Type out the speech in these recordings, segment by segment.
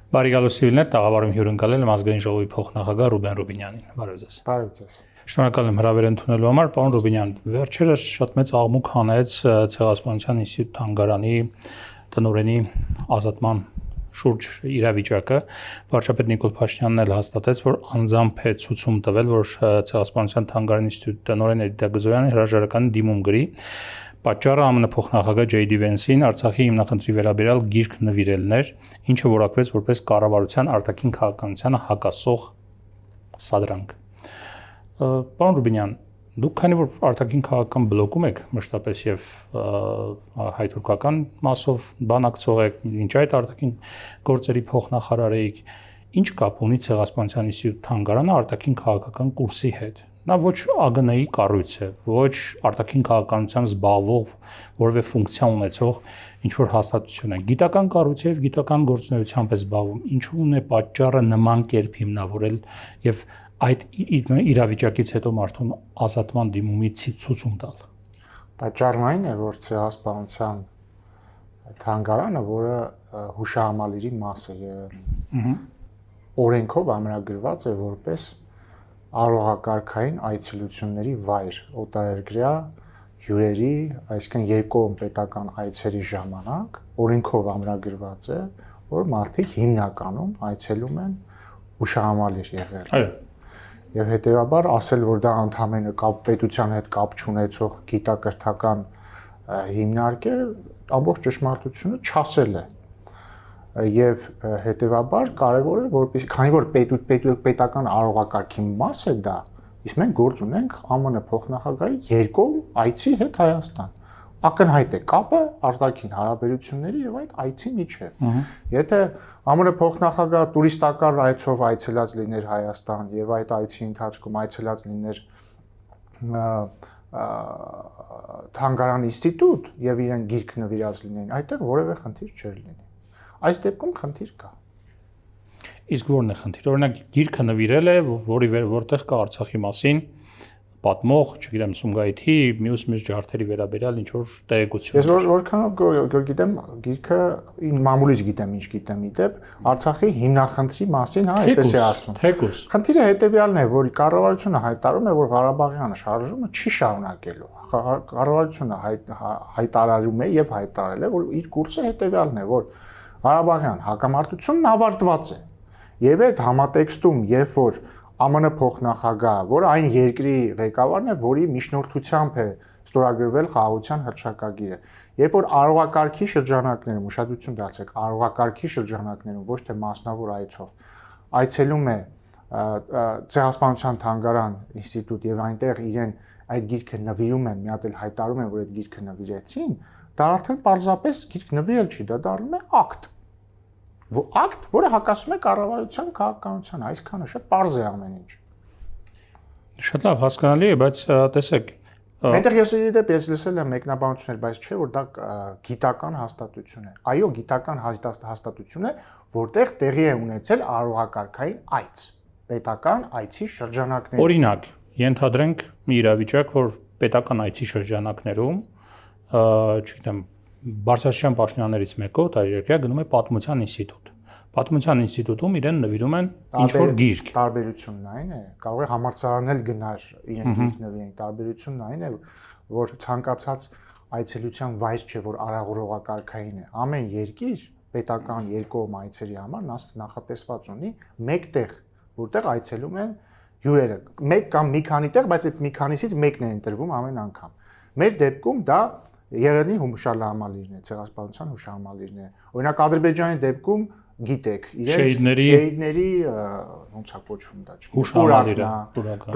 Բարեկալու Սիվիլներ տաղավարում հյուրընկալել եմ ազգային ժողովի փոխնախագահ Ռուբեն Ռուբինյանին։ Բարև ձեզ։ Բարև ձեզ։ Շնորհակալ եմ հրավեր ընդունելու համար, պարոն Ռուբինյան։ Վերջերս շատ մեծ աղմուկ հանեց Ցեղասպանության ինստիտուտ թանգարանի տնօրենի ազատման շուրջ իրավիճակը։ Վարչապետ Նիկոլ Փաշինյանն էլ հաստատեց, որ անձամբ է ցուցում տվել, որ Ցեղասպանության թանգարանի ինստիտուտի տնօրեն Էդիտա Գզոյանը հրաժարական դիմում գրի։ Պատճառը ԱՄՆ փոխնախագահ Ջեյ Դի Վենսին Արցախի հիմնախնդրի վերաբերյալ գիրք նվիրելն էր, ինչը որակվեց որպես կառավարության արտաքին քաղաքականությանը հակասող սադրանք։ Պարոն Ռուբինյան, դուք քանի որ արտաքին քաղաքական բլոկում եք մշտապես եւ հայ-թուրքական մասով բանակցող եք, ինչ այդ արտաքին գործերի փոխնախարար եք, ինչ կապ ունի Ցեղասպանության ինստիտուտ թանգարանը արտաքին քաղաքական կուրսի հետ։ Նա ոչ ԱԳՆ-ի կառույց է, ոչ արտաքին քաղաքականությամբ զբաղվող որևէ ֆունկցիա ունեցող ինչ-որ հաստատություն է։ Գիտական կառույց է եւ գիտական գործունեությամբ է զբաղվում։ Ինչու՞ն է պատճառը նման կերպ հիմնավորել եւ այդ իրավիճակից հետո մարդուն ազատման դիմումի ցուցում տալ։ Պատճառն այն է, որ Ցեղասպանության թանգարանը, որը հուշահամալիրի մաս է եղել, օրենքով ամրագրված է որպես արողակարգային այցելությունների վայր, օտարերկրյա հյուրերի, այսինքն երկկողմ պետական այցերի ժամանակ օրենքով ամրագրված է, որ մարդիկ հիմնականում այցելում են հուշահամալիր եղել։ Այո։ Եվ հետեւաբար ասել, որ դա ընդհանրապես պետության հետ կապ չունեցող գիտակրթական հիմնարկ է, ամբողջ ճշմարտությունը չասել է։ Եվ հետեւաբար կարևոր է, որպեսզի քանի որ պետական արողակարգի մաս է դա, իսկ մենք գործ ունենք ԱՄՆ փոխնախագահի երկկողմ այցի հետ Հայաստան։ Ակնհայտ է կապը արտաքին հարաբերությունների եւ այդ այցի միջեւ։ Եթե ԱՄՆ փոխնախագահը տուրիստական այցով այցելած լիներ Հայաստան եւ այդ այցի ընթացքում այցելած լիներ թանգարան ինստիտուտ եւ իրեն գիրք նվիրած լինեին, այդտեղ որևէ խնդիր չէր լինի։ Այս դեպքում խնդիր կա։ Իսկ ո՞րն է խնդիրը։ Օրինակ գիրքը նվիրել է, որտեղ կա Արցախի մասին պատմող, չգիտեմ, Սումգայիթի, մյուս ջարդերի վերաբերյալ ինչ որ տեղեկություն։ Ես որքանով գիտեմ, գիրքը մամուլից գիտեմ, ինչ գիտեմ, իդեպ Արցախի հիմնախնդրի մասին, հա, այդպես է ասվում։ Թեկուզ։ Խնդիրը հետեւյալն է, որ կառավարությունը հայտարարում է, որ Ղարաբաղյան շարժումը չի շարունակելու։ Կառավարությունը հայտարարում է եւ հայտարարել է, որ իր կուրսը հետեւյալն է, որ Ղարաբաղյան հակամարտությունն ավարտված է։ Եվ այդ համատեքստում, երբ որ ԱՄՆ փոխնախագահը, որը այն երկրի ղեկավարն է, որի միջնորդությամբ է ստորագրվել խաղաղության հռչակագիրը, երբ որ արողակարգի շրջանակներում, ուշադրություն դարձրեք, արողակարգի շրջանակներում ոչ թե մասնավոր այցով, այցելում է Ցեղասպանության թանգարան ինստիտուտ եւ այնտեղ իրեն այդ գիրքը նվիրում են, մի հատ էլ հայտարարում են, որ այդ գիրքը նվիրեցին, դա արդեն պարզապես գիրք նվիրել չի, դա դառնում է ակտ։ Ակտ, որը հակասում է կառավարության քաղաքականությանը, այսքանը շատ պարզ է ամեն ինչ։ Շատ լավ հասկանալի է, բայց տեսեք, այնտեղ ես լսել եմ մեկնաբանություններ, բայց չէ որ դա գիտական հաստատություն է։ Այո, գիտական հաստատություն է, որտեղ տեղի է ունեցել արողակարգային այց, պետական այցի շրջանակներում։ Օրինակ, ենթադրենք մի իրավիճակ, որ պետական այցի շրջանակներում, չգիտեմ, Բարձրաստիճան պաշտոնյաներից մեկը տարերկրյա գնում է պատմության ինստիտուտ։ Պատմության ինստիտուտում իրեն նվիրում են ինչ-որ գիրք։ Տարբերությունն այն է, կարող է համալսարան էլ գնար իրեն գիրք նվիրեն, տարբերությունն այն է, որ ցանկացած այցելության վայր չէ, որ արարողակարգային է։ Ամեն երկիր պետական երկկողմ այցերի համար նախատեսված ունի մեկ տեղ, որտեղ այցելում են հյուրերը։ Մեկ կամ մի քանի տեղ, բայց այդ մի քանիսից մեկն է ընտրվում ամեն անգամ։ Մեր դեպքում դա Եղեգնի հուշահամալիրն է, Ցեղասպանության հուշահամալիրն է։ Օրինակ Ադրբեջանի դեպքում գիտեք, իրենց շեյդների ոնց է կոչվում դա, հուշահամալիրը։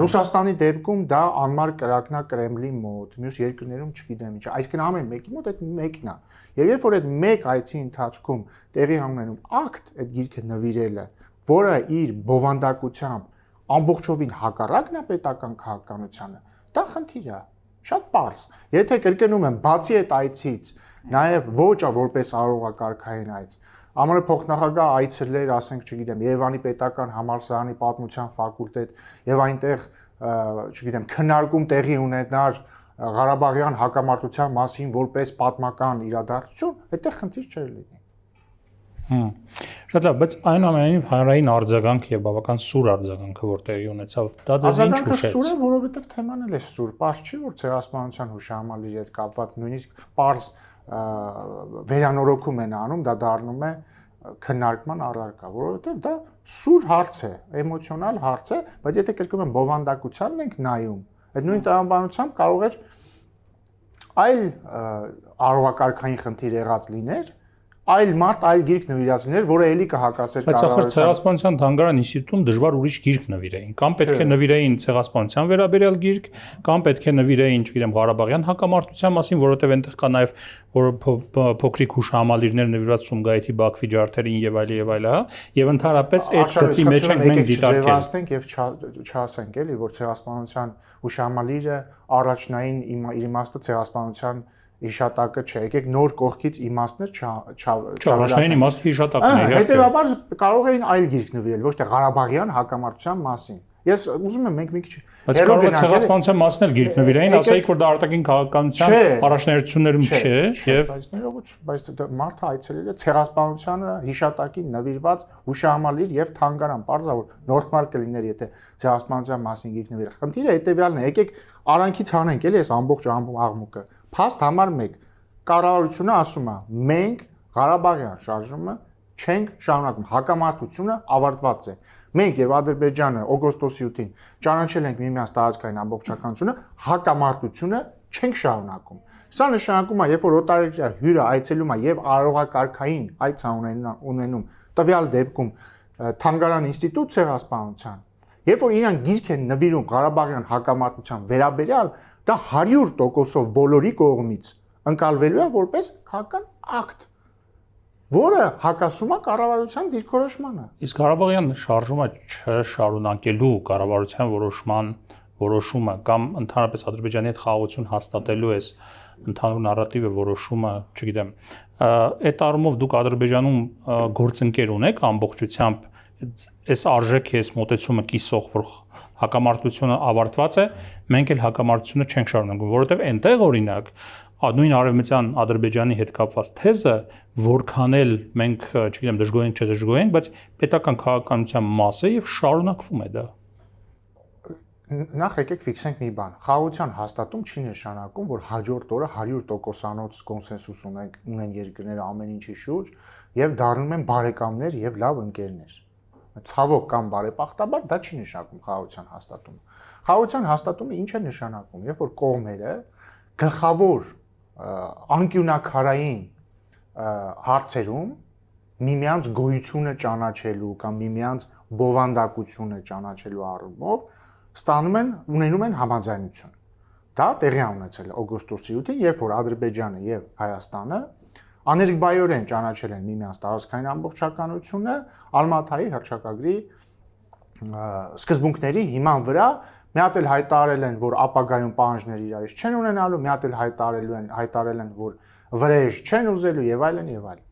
Ռուսաստանի դեպքում դա անմար կրակնա Կրեմլի մոտ, մյուս երկրներում չգիտեմ ինչ։ Այսինքն ամեն մեկի մոտ այդ մեկն է։ Եվ երբ որ այդ մեկ այցի ընթացքում տեղի ունենում ակտ, այդ գիրքը նվիրելը, որը իր բովանդակությամբ ամբողջովին հակառակն է պետական քաղաքականությանը, դա խնդիր է։ Շատ պարզ։ Եթե կրկնում եմ, բացի այդ այցից, նաև ոչ որպես արողակարգային այց, ԱՄՆ փոխնախագահ այցելեր, ասենք, չգիտեմ, Երևանի պետական համալսարանի պատմության ֆակուլտետ եւ այնտեղ, չգիտեմ, քննարկում տեղի ունենար Ղարաբաղյան հակամարտության մասին որպես պատմական իրադարձություն, այդտեղ խնդիր չէր լինի։ Շատ լավ, բայց այնուամենայնիվ հանրային արձագանք եւ բավական սուր արձագանքը որ տեղի ունեցավ, դա ձեզ ինչ հուշեց։ Սուրը, որովհետեւ թեման էլ է սուր, պարզ չի որ ցեղասպանության հուշահամալիրի հետ կապված նույնիսկ պարզ վերանորոգում են անում, դա դառնում է քննարկման առարկա, որովհետեւ դա սուր հարց է, էմոցիոնալ հարց է, բայց եթե կրկնում եմ բովանդակությանն ենք նայում, այդ նույն տրամաբանությամբ կարող էր այլ առողակարգային խնդիր եղած լիներ, այլ մարդ այլ գիրք նվիրածներ, որը ելի կհակասեր կառավարության։ Բայց ցեղասպանության թանգարան ինստիտուտում դժվար ուրիշ գիրք նվիրեին, կամ պետք է նվիրեին ցեղասպանության վերաբերյալ գիրք, կամ պետք է նվիրեին, չգիտեմ, Ղարաբաղյան հակամարտության մասին, որովհետև այնտեղ կա նաև որ փոքրիկ հուշահամալիրներ նվիրված Սումգայիթի Բաքվի ջարդերին եւ այլ, հա, եւ ընդհանրապես այդ գծի մեջ ենք մենք դիտարկել եւ չասենք էլի, որ ցեղասպանության հուշահամալիրը առաջնային իմաստը ցեղասպանության հիշատակը չէ, եկեք նոր կողքից իմաստներ չառաջնային իմաստի հիշատակն է։ Հետևաբար կարող էին այլ գիրք նվիրել, ոչ թե Ղարաբաղյան հակամարտության մասին։ Ես ուզում եմ մենք մի քիչ բայց կարող է ցեղասպանության մասն էլ գիրք նվիրեին, ասեիք որ դա արտաքին քաղաքականության առաջնահերթություններում չէ եւ բայց մարդը այցելել է ցեղասպանությանը հիշատակի նվիրված հուշահամալիր եւ թանգարան, պարզավոր նորմալ կլիներ եթե ցեղասպանության մասին գիրք նվիրել։ Խնդիրը հետեւյալն է, եկեք արանքից հանենք էլի այս ամբողջ աղմուկը։ Փաստ համար 1 կառավարությունը ասում է մենք Ղարաբաղյան շարժումը չենք շարունակում, հակամարտությունը ավարտված է։ Մենք եւ Ադրբեջանը օգոստոսի 8-ին ճանաչել ենք միմյանց տարածքային ամբողջականությունը, հակամարտությունը չենք շարունակում։ Սա նշանակում է, երբ որ օտարերկրյա հյուրը այցելում է եւ առողակարգային այց ունենում, տվյալ դեպքում Թանգարան ինստիտուտ ցեղասպանության, երբ որ իրանք գիրք են նվիրում Ղարաբաղյան հակամարտության վերաբերյալ, դա 100%-ով բոլորի կողմից ընկալվելու է որպես քաղաքական ակտ, որը հակասում է կառավարության դիրքորոշմանը։ Իսկ Ղարաբաղյան շարժումը չշարունակելու կառավարության որոշումը կամ ընդհանրապես Ադրբեջանի հետ խաղաղություն հաստատելու էս ընդհանուր նարատիվը որոշումը, չգիտեմ, այդ առումով դուք Ադրբեջանում գործընկեր ունեք ամբողջությամբ այս արժեքի այս մոտեցումը կիսող, որ հակամարտությունը ավարտված է, մենք էլ հակամարտությունը չենք շարունակում, որովհետև այնտեղ օրինակ նույն արևմտյան Ադրբեջանի հետ կապված թեզը, որքան էլ մենք, չգիտեմ, դժգոհենք, բայց պետական քաղաքականության մաս է եւ շարունակվում է դա։ Նախ եկեք ֆիքսենք մի բան։ Խաղաղության հաստատում չի նշանակում, որ հաջորդ օրը 100%-անոց կոնսենսուս ունեն երկրները ամեն ինչի շուրջ եւ դառնում են բարեկամներ եւ լավ ընկերներ։ Ցավոք կամ բարեբախտաբար դա չի նշանակում խաղաղության հաստատումը։ Խաղաղության հաստատումը ինչ է նշանակում, երբ որ կողմերը գլխավոր անկյունակարային հարցերում միմյանց գոյությունը ճանաչելու կամ միմյանց բովանդակությունը ճանաչելու առումով ունենում են համաձայնություն։ Դա տեղի ունեցել է օգոստոսի 8-ին, երբ որ Ադրբեջանը եւ Հայաստանը աներկբայորեն ճանաչել են միմյանց տարածքային ամբողջականությունը Ալմաթայի հռչակագրի սկզբունքների հիման վրա, մի հատ էլ հայտարարել են, որ ապագայում պահանջներ իրարից չեն ունենալու, մի հատ էլ հայտարարել են, որ վրեժ չեն ուզելու եւ այլն եւ այլն։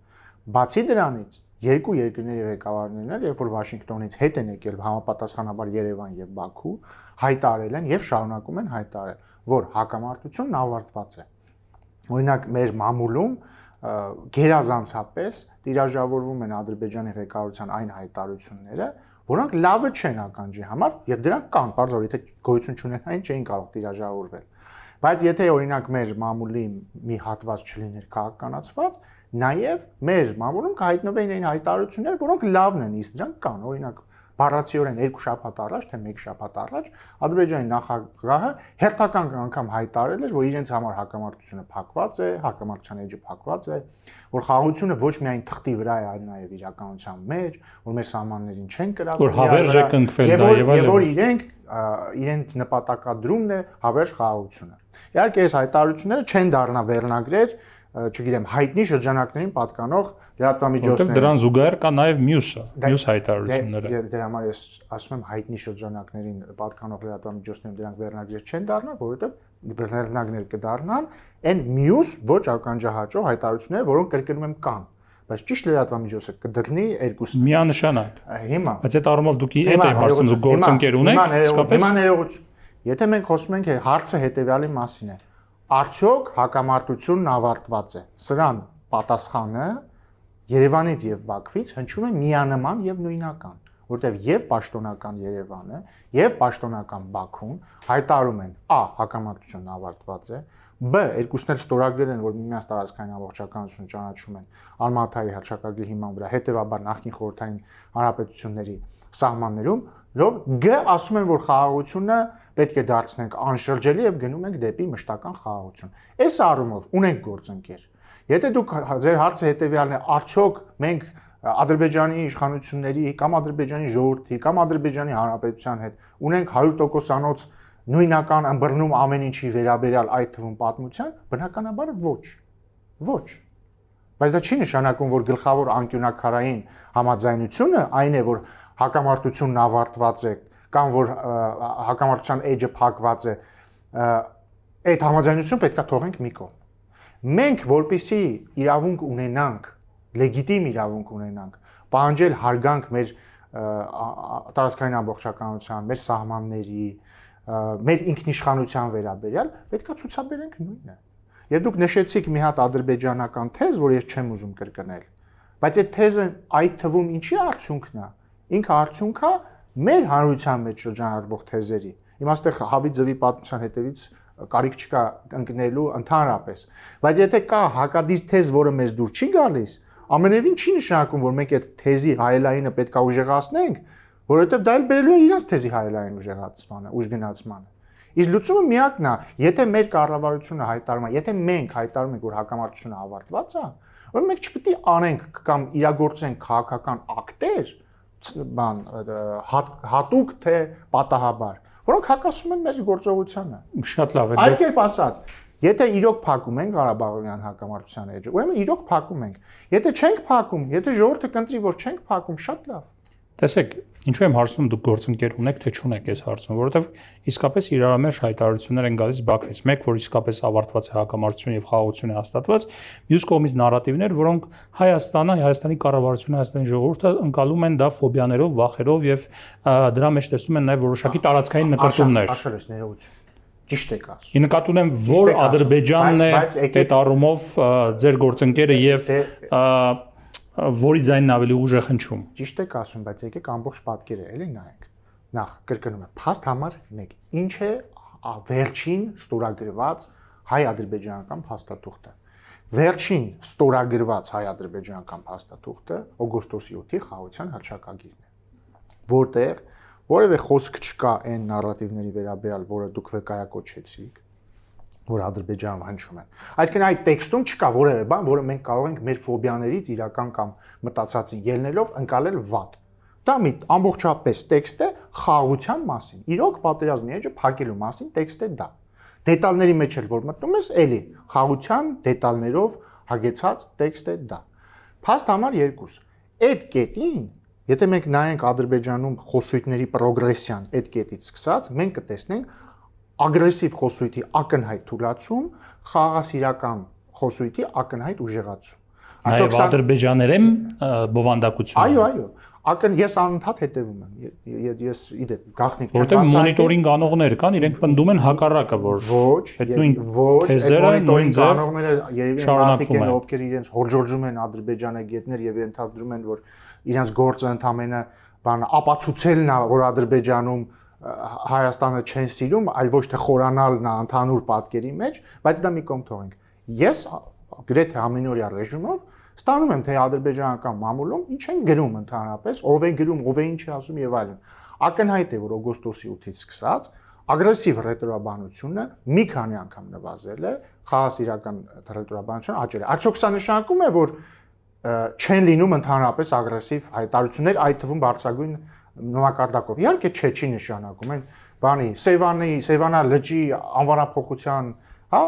Բացի դրանից, երկու երկրների ղեկավարներն էլ, երբ որ Վաշինգտոնից հետ են եկել համապատասխանաբար Երևան եւ Բաքու, հայտարարել են եւ շարունակում են հայտարարել, որ հակամարտությունն ավարտված է։ Օրինակ մեր մամուլում գերազանցապես տիրաժավորվում են Ադրբեջանի ղեկավարության այն հայտարարությունները, որոնք լավը չեն ականջի համար եւ դրանք կան, բարձր եթե գոյություն չունենային չէին կարող տիրաժավորվել։ Բայց եթե օրինակ մեր մամուլի մի հատված չլիներ քաղաքականացված, նաեւ մեր մամուլում կհայտնվեին այն հայտարարություններ, որոնք լավն են, իսկ դրանք կան, օրինակ բառացիորեն 2 շաբաթ առաջ, թե 1 շաբաթ առաջ Ադրբեջանի նախագահը հերթական անգամ հայտարարել էր, որ իրենց համար հակամարտությունը փակված է, հակամարտության էջը փակված է, որ խաղաղությունը ոչ միայն թղթի վրա է, այլ նաև իրականության մեջ, որ մեր սահմաններին չեն կրակում, որ հավերժ է կնքվել դա եւ այլն, որ իրենց նպատակադրումն է հավերժ խաղաղությունը։ Իհարկե այս հայտարարությունները չեն դառնա վերնագրեր, չգիտեմ, հայտնի շրջանակներին պատկանող լրատվամիջոցներ։ Դրան զուգահեռ կա նաև մյուս հայտարարությունները։ Դրա համար ես ասում եմ հայտնի շրջանակներին պատկանող լրատվամիջոցներում դրանք վերնագրեր չեն դառնա, որովհետև վերնագրներ կդառնան այն մյուս ոչ ականջահաճո հայտարարությունները, որոնք կրկնում եմ կան, բայց ճիշտ լրատվամիջոցը կդնի երկուսը։ Միանշանակ։ Հիմա։ Բայց այդ առումով դուք այդ է հարցում դուք գործընկեր ունեք, իսկապես։ Հիմա ներողություն։ Եթե մենք խոսում ենք հարցը հետեւյալի մասին է։ Արդյոք հակամարտությունն ավարտված է։ Սրան պատասխանը Երևանից եւ Բաքվից հնչում է միանման եւ նույնական, որտեղ եւ պաշտոնական Երևանը եւ պաշտոնական Բաքուն հայտարարում են a. հակամարտությունն ավարտված է, b. երկուսն էլ ստորագրել են, որ միմյանց տարածքային ամբողջականություն ճանաչում են Արմաթայի հռչակագրի հիման վրա, հետեւաբար նախկին խորհրդային հանրապետությունների սահմաններում, լավ g. ասում են, որ խաղաղությունը պետք է դարձնենք անշրջելի եւ գնում ենք դեպի մշտական խաղաղություն։ Այս առումով ունենք գործընկեր։ Եթե դուք ձեր հարցը հետեւյալն է, արդյոք մենք Ադրբեջանի իշխանությունների կամ Ադրբեջանի ժողովրդի կամ Ադրբեջանի հանրապետության հետ ունենք 100%-անոց նույնական ըմբռնում ամեն ինչի վերաբերյալ այդ թվում պատմության, բնականաբար ոչ։ Բայց դա չի նշանակում, որ գլխավոր անկյունակարային համաձայնությունը այն է, որ հակամարտությունն ավարտված է կամ որ հակամարտության էջը փակված է, այդ համաձայնությունը պետք է թողենք մի կողմ։ Մենք որպեսզի իրավունք ունենանք, լեգիտիմ իրավունք ունենանք, պահանջել հարգանք մեր տարածքային ամբողջականության, մեր սահմանների, մեր ինքնիշխանության վերաբերյալ, պետք է ցուցաբերենք նույնը։ Եվ դուք նշեցիք մի հատ ադրբեջանական թեզ, որ ես չեմ ուզում կրկնել, բայց այդ թեզը այդ թվում ինչի արդյունքն է։ Ինքը արդյունք է մեր հանրության մեջ շրջանառվող թեզերի։ Հիմա այստեղ հավի ձվի պատմության հետևից կարիք չկա ընկնելու ընդհանրապես, բայց եթե կա հակադիր թեզ, որը մեզ դուր չի գալիս, ամենևին չի նշանակում, որ մենք այդ թեզի հայելայինը պետք է ուժեղացնենք, որովհետև դա էլ բերելու է իրենց թեզի հայելային ուժեղացմանը, ուժգնացմանը։ Իսկ լուծումը միակն է, եթե մեր կառավարությունը հայտարարում է, եթե մենք հայտարարում ենք, որ հակամարտությունը ավարտված է, որ մենք չպետք է անենք կամ իրագործենք քաղաքական ակտեր, հատուկ թե պատահաբար, որոնք հակասում են մեր գործողությանը։ Շատ լավ է։ Այլ կերպ ասած, եթե իրոք փակում ենք Ղարաբաղյան հակամարտության էջը, ուրեմն իրոք փակում ենք։ Եթե չենք փակում, եթե ժողովուրդը կընտրի, որ չենք փակում, շատ լավ։ Տեսեք, ինչու եմ հարցնում դուք գործընկեր ունեք թե չունեք այս հարցում, որովհետև իսկապես իրարամերժ հայտարարություններ են գալիս Բաքվից, մեկ որ իսկապես ավարտված է հակամարտությունը եւ խաղաղությունը հաստատված, մյուս կողմից նարատիվներ, որոնք Հայաստանը, Հայաստանի կառավարությունը, Հայաստանի ժողովուրդը ընկալում են դա ֆոբիաներով, վախերով եւ դրա մեջ տեսնում են նաեւ որոշակի տարածքային նկարտումներ։ Աշխարհս ներողություն։ Ճիշտ եք ասում։ Ի նկատի ունեմ, որ Ադրբեջանն է այդ առումով ձեր գործընկերը եւ որի ձայնն ավելի ուժ է հնչում։ Ճիշտ եք ասում, բայց եկեք ամբողջ պատկերը էլի նայենք։ Նախ կրկնում եմ, փաստ համար 1. Ինչ է վերջին ստորագրված հայ-ադրբեջանական փաստաթուղթը։ Վերջին ստորագրված հայ-ադրբեջանական փաստաթուղթը օգոստոսի 7-ի խաղաղության հռչակագիրն է, որտեղ որևէ խոսք չկա այն նարատիվների վերաբերյալ, որը դուք վկայակոչեցիք, որ Ադրբեջանում հնչում են։ Այսինքն այդ տեքստում չկա որևէ բան, որը մենք կարող ենք մեր ֆոբիաներից իրական կամ մտածածի ելնելով ընկալել վատ։ Դա մի ամբողջապես տեքստ է խաղաղության մասին։ Իրոք պատերազմի էջը փակելու մասին տեքստ է դա։ Դետալների մեջ էլ որ մտնում ես, էլի խաղաղության դետալներով հագեցած տեքստ է դա։ Փաստ համար 2. Այդ կետին, եթե մենք նայենք Ադրբեջանում խոսույթների պրոգրեսիան այդ կետից սկսած, մենք կտեսնենք ագրեսիվ խոսույթի ակնհայտ թուլացում, խաղաղասիրական խոսույթի ակնհայտ ուժեղացում։ Այո, ադրբեջաներեն բովանդակություն։ Այո, ես անընդհատ հետևում եմ։ Ես իդեպ գաղտնիք չեմ որտեղ մոնիտորինգ անողներ կան, իրենք պնդում են հակառակը, որ այդ նույն թեզերը, նույն անողները երևի մարդիկ են, ովքեր իրենց հորջորժում են ադրբեջանագետներ եւ ենթադրում են, որ իրենց գործը ընդամենը բան ապացուցելն է, որ Ադրբեջանում Հայաստանը չեն սիրում, այլ ոչ թե խորանալն է ընդհանուր պատկերի մեջ, բայց դա մի կողմ թողենք։ Ես գրեթե ամենօրյա ռեժիմով ստանում եմ թե ադրբեջանական մամուլում ինչ են գրում ընդհանրապես, ով է գրում, ով է ինչ ասում եւ այլն։ Ակնհայտ է, որ օգոստոսի 8-ից սկսած ագրեսիվ ռետորաբանությունը մի քանի անգամ նվազել է, խաղաղասիրական ռետորաբանությունը աճել է։ Արդյոք սա նշանակում է, որ չեն լինում ընդհանրապես ագրեսիվ հայտարարություններ, այդ թվում բարձրագույն նոմակարտակով։ Իհարկե չի նշանակում այն բանի Սևանա լճի անվանափոխության, հա,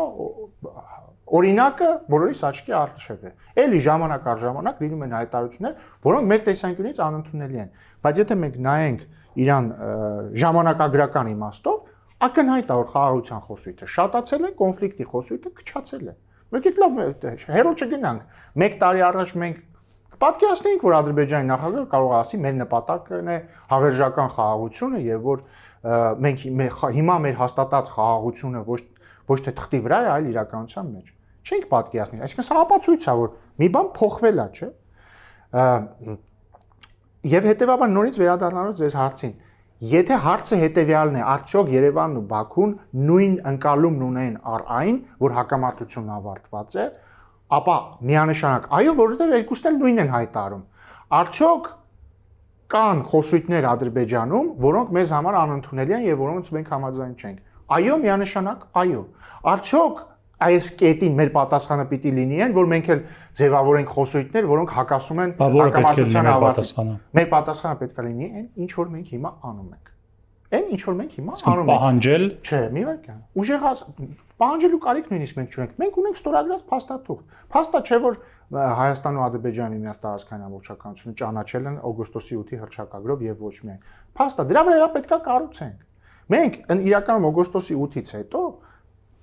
օրինակը բոլորիս աչքի առջև է։ Էլի ժամանակ առ ժամանակ լինում են հայտարարություններ, որոնք մեր տեսանկյունից անընդունելի են։ Բայց եթե մենք նայենք իրան ժամանակագրական իմաստով, ակնհայտ է, որ խաղաղության խոսույթը շատացել է, կոնֆլիկտի խոսույթը քչացել է։ Եկեք լավ հերո չգնանք։ 1 տարի առաջ մենք պատկերացնենք, որ Ադրբեջանի նախագահը կարող է ասի, մեր նպատակն է հավերժական խաղաղությունը եւ որ մենք հիմա մեր հաստատած խաղաղությունը ոչ թե թղթի վրա է, այլ իրականության մեջ։ Չենք պատկերացնի։ Այսինքն սա ապացույց է, որ մի բան փոխվել է, չէ՞։ Եվ հետեւաբար նորից վերադառնալով ձեր հարցին, եթե հարցը հետեւյալն է, արդյոք Երևանն ու Բաքուն նույն ընկալումն ունեն առ այն, որ հակամարտությունն ավարտված է, ապա միանշանակ այո, որովհետև երկուսն էլ նույնն են հայտարարում։ Արդյոք կան խոսույթներ Ադրբեջանում, որոնք մեզ համար անընդունելի են եւ որոնց մենք համաձայն չենք։ Այո, միանշանակ այո։ Արդյոք այս կետին մեր պատասխանը պիտի լինի այն, որ մենք էլ ձևավորենք խոսույթներ, որոնք հակասում են հակամարտության ավարտին։ Մեր պատասխանը պետք է լինի այն, ինչ որ մենք հիմա անում ենք։ Այն ինչ որ մենք հիմա անում ենք։ Պահանջել, չէ, մի վարքան։ Ուժեղած պահանջելու կարիք նույնիսկ մենք չունենք։ Մենք ունենք ստորագրած փաստաթուղթ։ Փաստա չէ, որ Հայաստանն ու Ադրբեջանը միմյանց տարածքային ամբողջականությունը ճանաչել են օգոստոսի 8-ի հռչակագրով եւ ոչ միայն։ Փաստա, դրա վրա պետք է կառուցենք։ Մենք իրականում օգոստոսի 8-ից հետո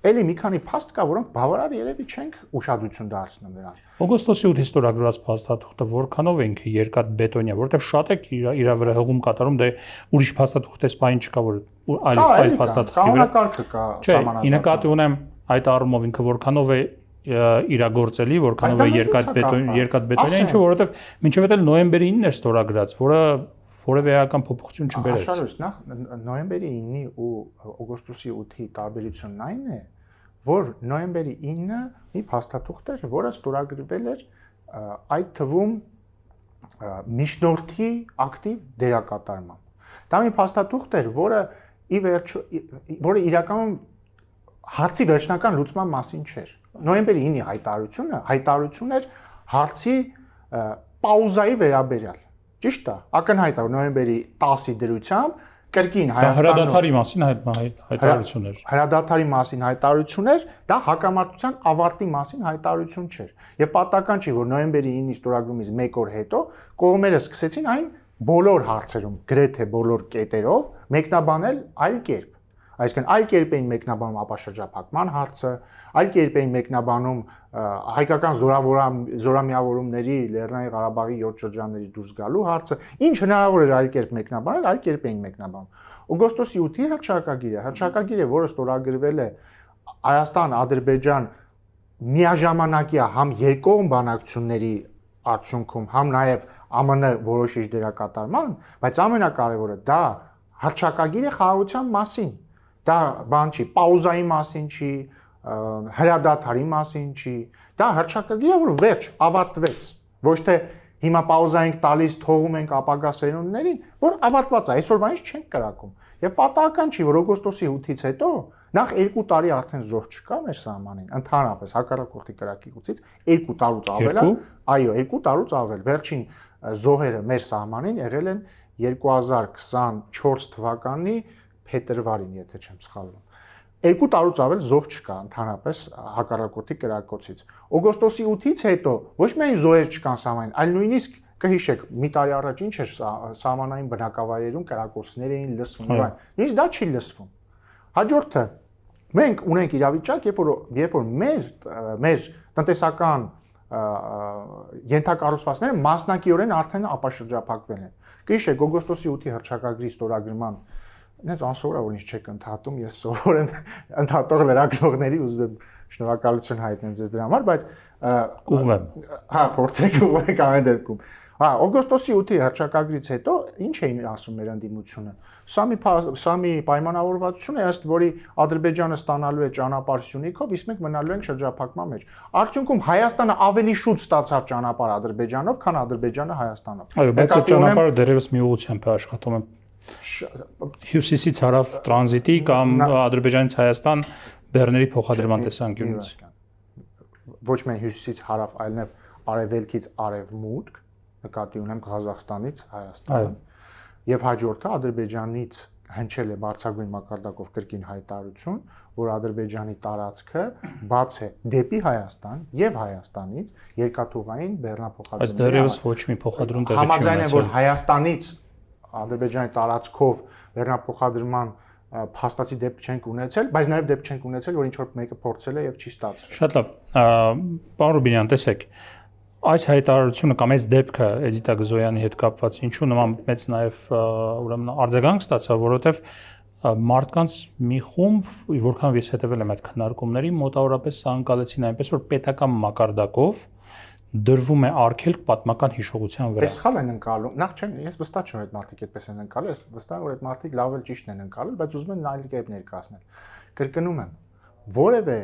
էլի մի քանի փաստ կա, որոնք բավարար երևի չենք ուշադրություն դարձնում նրան։ Օգոստոսի 8-ի ստորագրված փաստաթուղթը որքանով ենք երկաթբետոնյա, որովհետև շատ եք իր վրա հղում կատարում, դե ուրիշ փաստաթուղթ էսպայն չկա, որ այլ փաստաթղթի վրա կանոնակարգը կա սահմանազատ։ Ի նկատի ունեմ այդ առումով ինքը որքանով է իրագործելի, որքանով է երկաթբետոնյա, ինչու որովհետև մինչև էլ նոյեմբերի 9-ն էր ստորագրած, որը որևէ էական փոփոխություն չբերեց։ Աշարոս, նախ նոյեմբերի 9-ի ու օգոստոսի 8-ի տարբերությունն այն է, որ նոյեմբերի 9-ը մի փաստաթուղթ էր, որը ստորագրվել էր այդ թվում միջնորդի ակտիվ դերակատարմամբ։ Դա մի փաստաթուղթ էր, որը իրականում հարցի վերջնական լուծման մասին չէր։ Նոյեմբերի 9-ի հայտարարություն էր հարցի պաուզայի վերաբերյալ։ Ճիշտ է, ակնհայտ է նոյեմբերի 10-ի դրությամբ կրկին Հայաստանում հրադադարի մասին հայտարարություն էր։ Հրադադարի մասին հայտարարություն էր, դա հակամարտության ավարտի մասին հայտարարություն չէր։ Եվ պատահական չի, որ նոյեմբերի 9-ի ստորագրումից 1 օր հետո կողմերը սկսեցին այն բոլոր հարցերում, գրեթե բոլոր կետերով մեկնաբանել այլ կերպ։ Այսինքն այլ կերպ էին մեկնաբանում ապաշրջափակման հարցը, այլ կերպ էին մեկնաբանում հայկական զորամիավորումների Լեռնային Ղարաբաղի 7 շրջաններից դուրս գալու հարցը, ինչ հնարավոր էր այլ կերպ մեկնաբանել, այլ կերպ էին մեկնաբանում։ Օգոստոսի 8-ի հռչակագիրը, որը ստորագրվել է Հայաստան-Ադրբեջան միաժամանակյա համ երկկողմ բանակցությունների արդյունքում, համ նաև ԱՄՆ որոշիչ դերակատարման, բայց ամենակարևորը դա հռչակագիր է խաղաղության մասին։ Դա բան չի, պաուզայի մասին չի, հրադադարի մասին չի, դա հռչակագիր է, որ վերջ, ավարտվեց։ Ոչ թե հիմա պաուզա ենք տալիս, թողում ենք ապագա սերունդներին, որ ավարտված է, այսօրվանից չենք կրակում։ Եվ պատահական չի, որ օգոստոսի 8-ից հետո նախ 2 տարի արդեն զոհ չկա մեր սահմանին, ընդհանրապես հակառակորդի կրակիցից 2 տարուց ավել է, այո, 2 տարուց ավել։ Վերջին զոհերը մեր սահմանին եղել են 2024 թվականի փետրվարին, եթե չեմ սխալվում։ 2 տարուց ավել զոհ չկա ընդհանրապես հակառակորդի կրակոցից։ Օգոստոսի 8-ից հետո ոչ միայն զոհեր չկան սահմանին, այլ նույնիսկ կհիշեք, մի տարի առաջ ինչ էր սահմանային բնակավայրերում կրակոցներ էին լսվում։ Նույնիսկ դա չի լսվում։ Հաջորդը մենք ունենք իրավիճակ, երբ որ մեր տնտեսական ենթակառուցվածքները մասնակիորեն արդեն ապաշրջափակվել են։ Կհիշեք, օգոստոսի 8-ի հռչակագրի ստորագրման Ինձ անսովոր է, որ ինչ չեք ընդհատում, ես սովոր եմ ընդհատող լրագրողների ուզում եմ շնորհակալություն հայտնել ձեզ դրա համար, բայց ուղղեմ։ Հա, փորձեք ուղղեք ամեն դեպքում։ Հա, օգոստոսի 8-ի հռչակագրից հետո ինչ էին ասում մեր ընդդիմությունը։ Սա մի պայմանավորվածություն է, ըստ որի Ադրբեջանը ստանալու է ճանապարհ Սյունիքով, իսկ մենք մնալու ենք շրջափակման մեջ։ Արդյունքում Հայաստանը ավելի շուտ ստացավ ճանապարհ Ադրբեջանով, քան Ադրբեջանը Հայաստանով։ Այո, բայց այդ ճանապարհը դեռևս մի ուղղությամբ է աշխատում է Հյուսիսից հարավ տրանզիտի կամ Ադրբեջանից Հայաստան բեռների փոխադրման տեսանկյունից։ Ոչ միայն հյուսիսից հարավ, այլև արևելքից արևմուտք, նկատի ունեմ Ղազախստանից Հայաստան։ Եվ հաջորդը Ադրբեջանից հնչել է բարձրագույն մակարդակով կրկին հայտարարություն, որ Ադրբեջանի տարածքը բաց է դեպի Հայաստան եւ Հայաստանից երկաթուղային բեռնափոխադրումների։ Բայց դեռևս ոչ մի փոխադրում տեղի չի ունեցել։ Համաձայն է, որ Հայաստանից Ադրբեջանի տարածքով բեռնափոխադրման փաստացի դեպք չենք ունեցել, բայց նաև դեպք չենք ունեցել, որ ինչ որ մեկը փորձել է եւ չի ստացվել։ Շատ լավ։ Պարոն Ռուբինյան, տեսեք, այս հայտարարությունը կամ այս դեպքը Էդիտա Գզոյանի հետ կապված ինչու նման մեծ նաև ուրեմն արձագանք ստացավ, որովհետեւ մարդկանց մի խումբ, որքան ես հետևել եմ այդ քննարկումներին, մոտավորապես սա անցալեցին այնպես որ պետական մակարդակով դրվում է արգելք պատմական հիշողության վրա։ Դե սխալ են ընկալում։ Նախ չեմ, ես վստահ չեմ, որ այդ մարդիկ այդպես են ընկալել, ես վստահ եմ, որ այդ մարդիկ լավ էլ ճիշտ են ընկալել, բայց ուզում են այլ կերպ ներկայացնել։ Կրկնում եմ, որևէ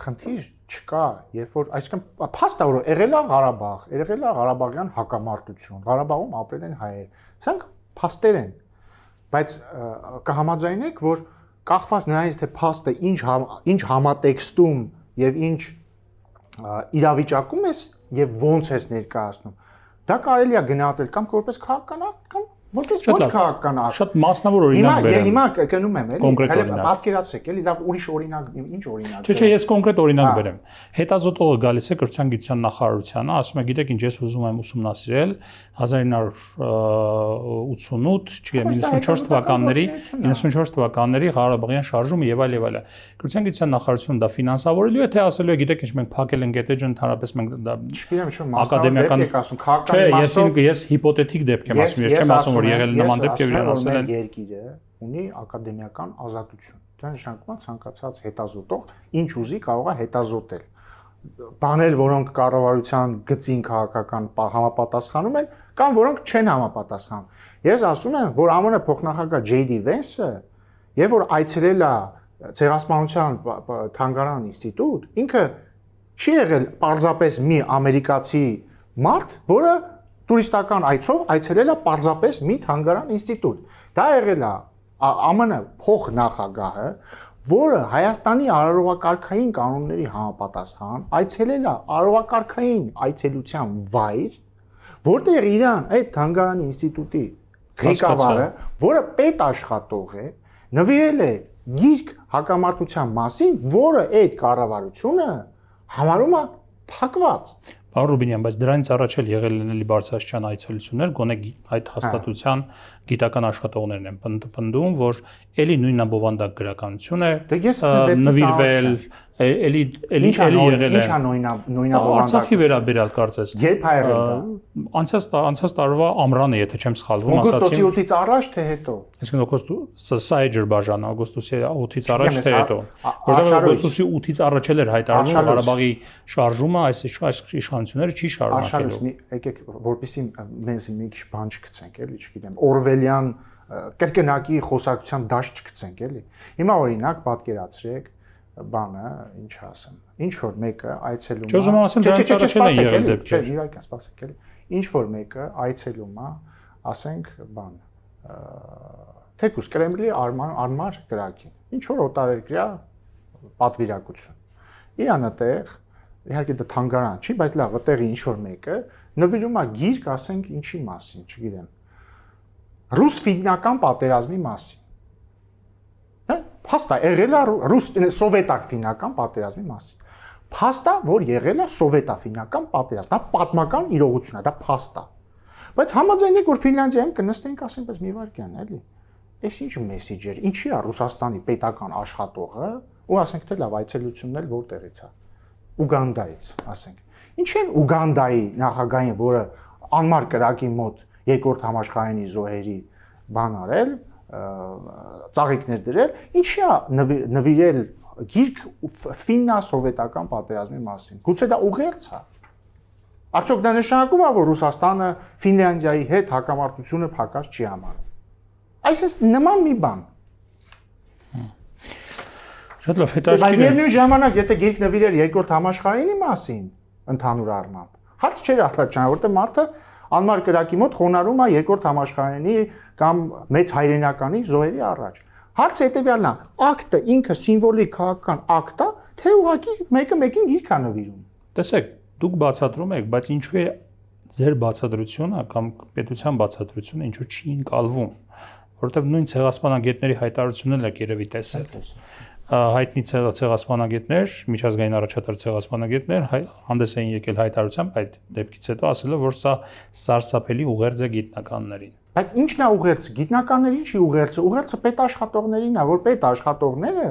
խնդիր չկա, երբ որ այսինքն փաստ է որ եղել է Ղարաբաղ, եղել է Ղարաբաղյան հակամարտություն, Ղարաբաղում ապրել են հայեր։ Սրանք փաստեր են։ Բայց կհամաձայնեք, որ կախված նրանից թե փաստը ինչ համատեքստում եւ ինչ իրավիճակում ես եւ ոնց ես ներկայացնում, դա կարելի է գնահատել կամ որպես քաղաքական ակտ կամ որպես ոչ քաղաքական ակտ։ Շատ մասնավոր օրինակ բերեմ։ Հիմա կգնում եմ, էլի, հələ պատկերացրեք, էլի, դա ուրիշ օրինակ, ինչ օրինակ։ Չէ, ես կոնկրետ օրինակ բերեմ։ Հետազոտողը գալիս է կրթության գիտության նախարարությանը, ասում է, գիտեք ինչ, ես ուզում եմ ուսումնասիրել 1988, չգիտեմ, 94 թվականների Ղարաբաղյան շարժումը եւ այլ եւ այլ։ Կրթության գիտության նախարարությունը դա ֆինանսավորելու է, թե ասելու է, գիտեք ինչ, մենք փակել ենք այդ էջը, ընդհանրապես մենք դա չգիտեմ, ինչ մասնավոր դեպք ասում, քաղաքական իմաստով։ Չէ, ես հիպոթետիկ դեպք եմ ասում, ես չեմ ասում, որ եղել նման դեպք եւ իրեն ասել են երկիրը ունի ակադեմիական ազատություն։ Դա նշանակում է ցանկացած հետազոտող ինչ ուզի կարող է հետազոտել։ Բաներ, որոնք կառավարության գծին քաղաքական համապատասխանում են, կամ որոնք չեն համապատասխանում։ Ես ասում եմ, որ ԱՄՆ փոխնախագահ J.D. Vance-ը, երբ որ այցելել է ցեղասպանության թանգարան ինստիտուտ, ինքը չի եղել պարզապես մի ամերիկացի մարդ, որը տուրիստական այցով այցելել է պարզապես մի թանգարան ինստիտուտ։ Դա եղել է ԱՄՆ փոխնախագահը, որը Հայաստանի արարողակարգային կանոնների համապատասխան այցելել է արարողակարգային այցելության վայր, որտեղ իրան այդ թանգարանի ինստիտուտի ղեկավարը, որը պետաշխատող է, նվիրել է գիրք հակամարտության մասին, որը այդ կառավարությունը համարում է փակված։ Պարոն Ռուբինյան, բայց դրանից առաջ էլ եղել են էլի բարձրաստիճան այցելություններ, գոնե այդ հաստատության գիտական աշխատողներն են պնդում, որ էլի նույնաբովանդակ գրականություն է նվիրվել, էլի եղել է։ Ինչա նույնաբովանդակ։ Արցախի վերաբերյալ կարծես։ Երբ ա եղել դա։ Անցած տարվա ամռանը, եթե չեմ սխալվում, օգոստոսի 8-ից առաջ թե հետո։ Այսինքն սա է ջրբաժանը, օգոստոսի 8-ից առաջ թե հետո։ Որտեղ օգոստոսի 8-ից առաջ էլ էր հայտարարվում Ղարաբաղի շարժումը, այս իշխանությունները չի շարունակելու։ Աշխարհից եկեք, որպեսզի մենք մի քիչ բան չգցենք, էլի, չգիտեմ, Օրվելյան կրկնակի խոսակցության դաշտ չգցենք, էլի։ Հիմա օրինակ պատկերացրեք բանը, ինչ ասեմ, ինչ որ մեկը այցելում է։ Չէ, ուզում եմ ասեմ, դրանից առաջ են եղել դեպքեր։ Չէ, իրական, սպասեք, էլի։ Ինչ որ մեկը այցելում է, ասենք, բան, թեկուզ Կրեմլի արմար կրակին։ Ինչ որ օտարերկրյա պատվիրակություն։ Իրանը տեղ, իհարկե դա թանգարան չի, բայց լավ, այդտեղի ինչ որ մեկը նվիրում է գիրք, ասենք, ինչի մասին, չգիտեմ։ Ռուս-ֆիննական պատերազմի մասին։ Փաստա եղել է սովետա-ֆիննական պատերազմի մասին։ Փաստա, որ եղել է սովետա-ֆիննական պատերազմ, դա պատմական իրողություն է, դա փաստա։ Բայց համաձայնեք, որ Ֆինլանդիայում կնստենք, ասենք, բայց մի վարքյան, էլի։ Էս ինչ մեսեջ էր, ինչի է Ռուսաստանի պետական աշխատողը, ու ասենք թե լավ, այցելությունն էլ որտեղից է։ Ուգանդայից, ասենք։ Ինչ են Ուգանդայի նախագահին, որը անմար կրակի մոտ երկրորդ համաշխարհային զոհերի բան արել, ծաղիկներ դրել, ինչի է նվիրել գիրք ֆիննա-սովետական պատերազմի մասին։ Գուցե դա ուղերձ է։ Արդյոք դա նշանակում է, որ Ռուսաստանը Ֆինլանդիայի հետ հակամարտությունը փակած չի համարում։ Այսինքն նման մի բան։ Շատ լավ, հետաքրքիր է։ Բայց միևնույն ժամանակ, եթե գիրք նվիրեր երկրորդ համաշխարհայինի մասին, ընդհանուր առմամբ, հարց չէր առաջանում, որտեղ մարդը անմար կրակի մոտ խոնարհում է երկրորդ համաշխարհայինի կամ մեծ հայրենականի զոհերի առաջ։ Հարցը հետևյալն է, ակտը ինքը սիմվոլիկ քաղաքական ակտ է, թե ուղղակի մեկը մեկին գիրք է նվիրում։ Տեսեք, դուք բացատրում եք, բայց ինչու է ձեր բացատրությունը կամ պետության բացատրությունը ինչու չի ընկալվում, որովհետև նույն ցեղասպանագետների հայտարարությունն եք երևի տեսել։ Հայտնի ցեղասպանագետներ, միջազգային առաջատար ցեղասպանագետներ հանդես էին եկել հայտարարությամբ այդ դեպքից հետո ասելով, որ սա սարսափելի ուղերձ է գիտնականներին։ Բայց ի՞նչն է ուղերձը։ Գիտնականներին չի ուղերձը, ուղերձը պետաշխատողներին է, որ պետաշխատողները,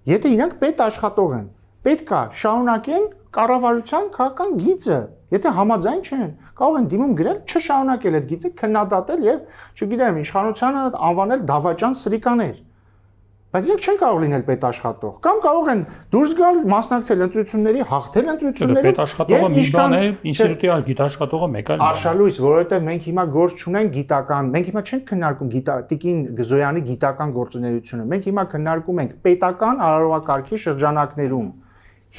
եթե իրանք պետաշխատող են, պետք է շարունակեն կառավարության քաղաքական գիծը։ Եթե համաձայն չեն, կարող են դիմում գրել չշարունակել այդ գիծը, քննադատել եւ, չգիտեմ, իշխանությանը անվանել դավաճան սրիկաներ։ Բայց իրենք չեն կարող լինել պետաշխատող, կամ կարող են դուրս գալ, մասնակցել ընտրությունների, հաղթել ընտրություններում։ Պետաշխատողը մի բան է, ինստիտուտի գիտաշխատողը մեկ այլ բան։ Արշալույս, որովհետև մենք հիմա գործ չունենք գիտական, մենք հիմա չենք քննարկում Տիկին Գզոյանի գիտական գործունեությունը, մենք հիմա քննարկում ենք պետական արարողակարգի շրջանակներում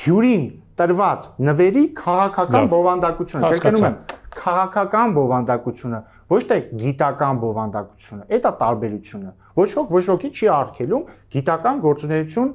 հյուրին տրված նվերի քաղաքական բովանդակությունը, կրկնում եմ, քաղաքական բովանդակությունը, ոչ թե գիտական բովանդակությունը, դա տարբերությունը։ Ոչ ոքի չի արգելում գիտական գործունեություն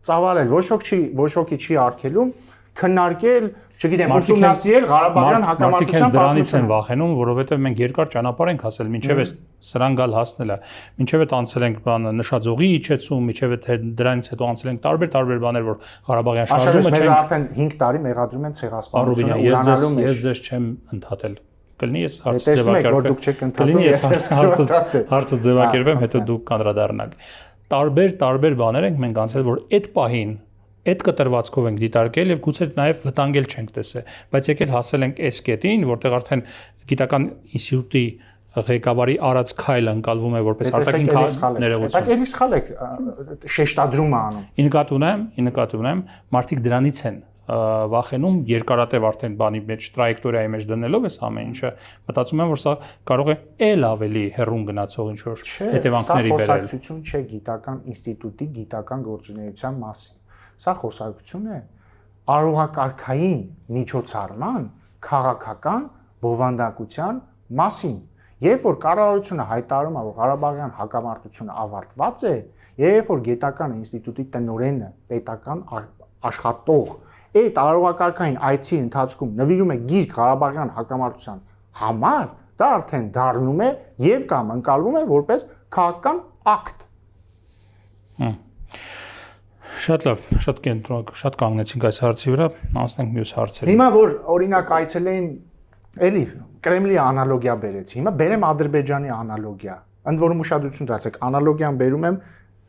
ծավալել, ոչ ոքի չի արգելում քննարկել, չգիտեմ, ուսումնասիրել Ղարաբաղյան հակամարտության պատմությունը։ Դրանից են վախենում, որովհետև մենք երկար ճանապարհ ենք հասել, մինչև այս սրան գալ հասնելը, մինչև այդ անցել ենք բանը նշաձողի իջեցում, մինչև այդ դրանից հետո անցել ենք տարբեր բաներ, որ Ղարաբաղյան շարժումը մեզ արդեն 5 տարի մեղադրում են ցեղասպանությունը ուրանալու մեջ։ Ես ձեզ չեմ ընդհատել։ Կլինի ես հարցը ձևակերպեմ, հետո դուք կանդրադառնաք։ Տարբեր բաներ ենք մենք անցել, որ այդ պահին այդ կտրվածքով ենք դիտարկել եւ գուցե նաեւ վտանգել չենք տեսել, բայց եկել հասել ենք այս կետին, որտեղ արդեն գիտական ինստիտուտի ղեկավարի արած քայլը ընկալվում է որպես արտաքին ներողություն։ Բայց էլի սխալ եք շեշտադրում անում։ Ի նկատի ունեմ, մարդիկ դրանից են վախենում երկարատև արդեն բանի մեջ տրայեկտորիայի մեջ դնելով այս ամեն ինչը մտածում եմ որ սա կարող է ել ավելի հեռուն գնացող ինչ որ հետևանքների բերել։ Սա խոսակցություն չէ գիտական ինստիտուտի գիտական գործունեության մասին։ Սա խոսակցություն է արարողակարգային միջոցառման քաղաքական բովանդակության մասին։ Երբ որ կառավարությունը հայտարարում է որ Ղարաբաղյան հակամարտությունը ավարտված է, երբ որ գիտական ինստիտուտի տնօրենը պետական աշխատող այդ արարողակարգային այցի ընթացքում նվիրում է գիրք Ղարաբաղյան հակամարտության համար, դա արդեն դառնում է եւ կամ ընկալվում է որպես քաղաքական ակտ։ Շատ լավ, շատ կանգնեցինք այս հարցի վրա, անցնենք մյուս հարցերին։ Հիմա որ օրինակ այցելեին էլի Կրեմլի անալոգիա բերեցի, հիմա բերեմ Ադրբեջանի անալոգիա։ Ընդ որում ուշադրություն դարձեք, անալոգիան բերում եմ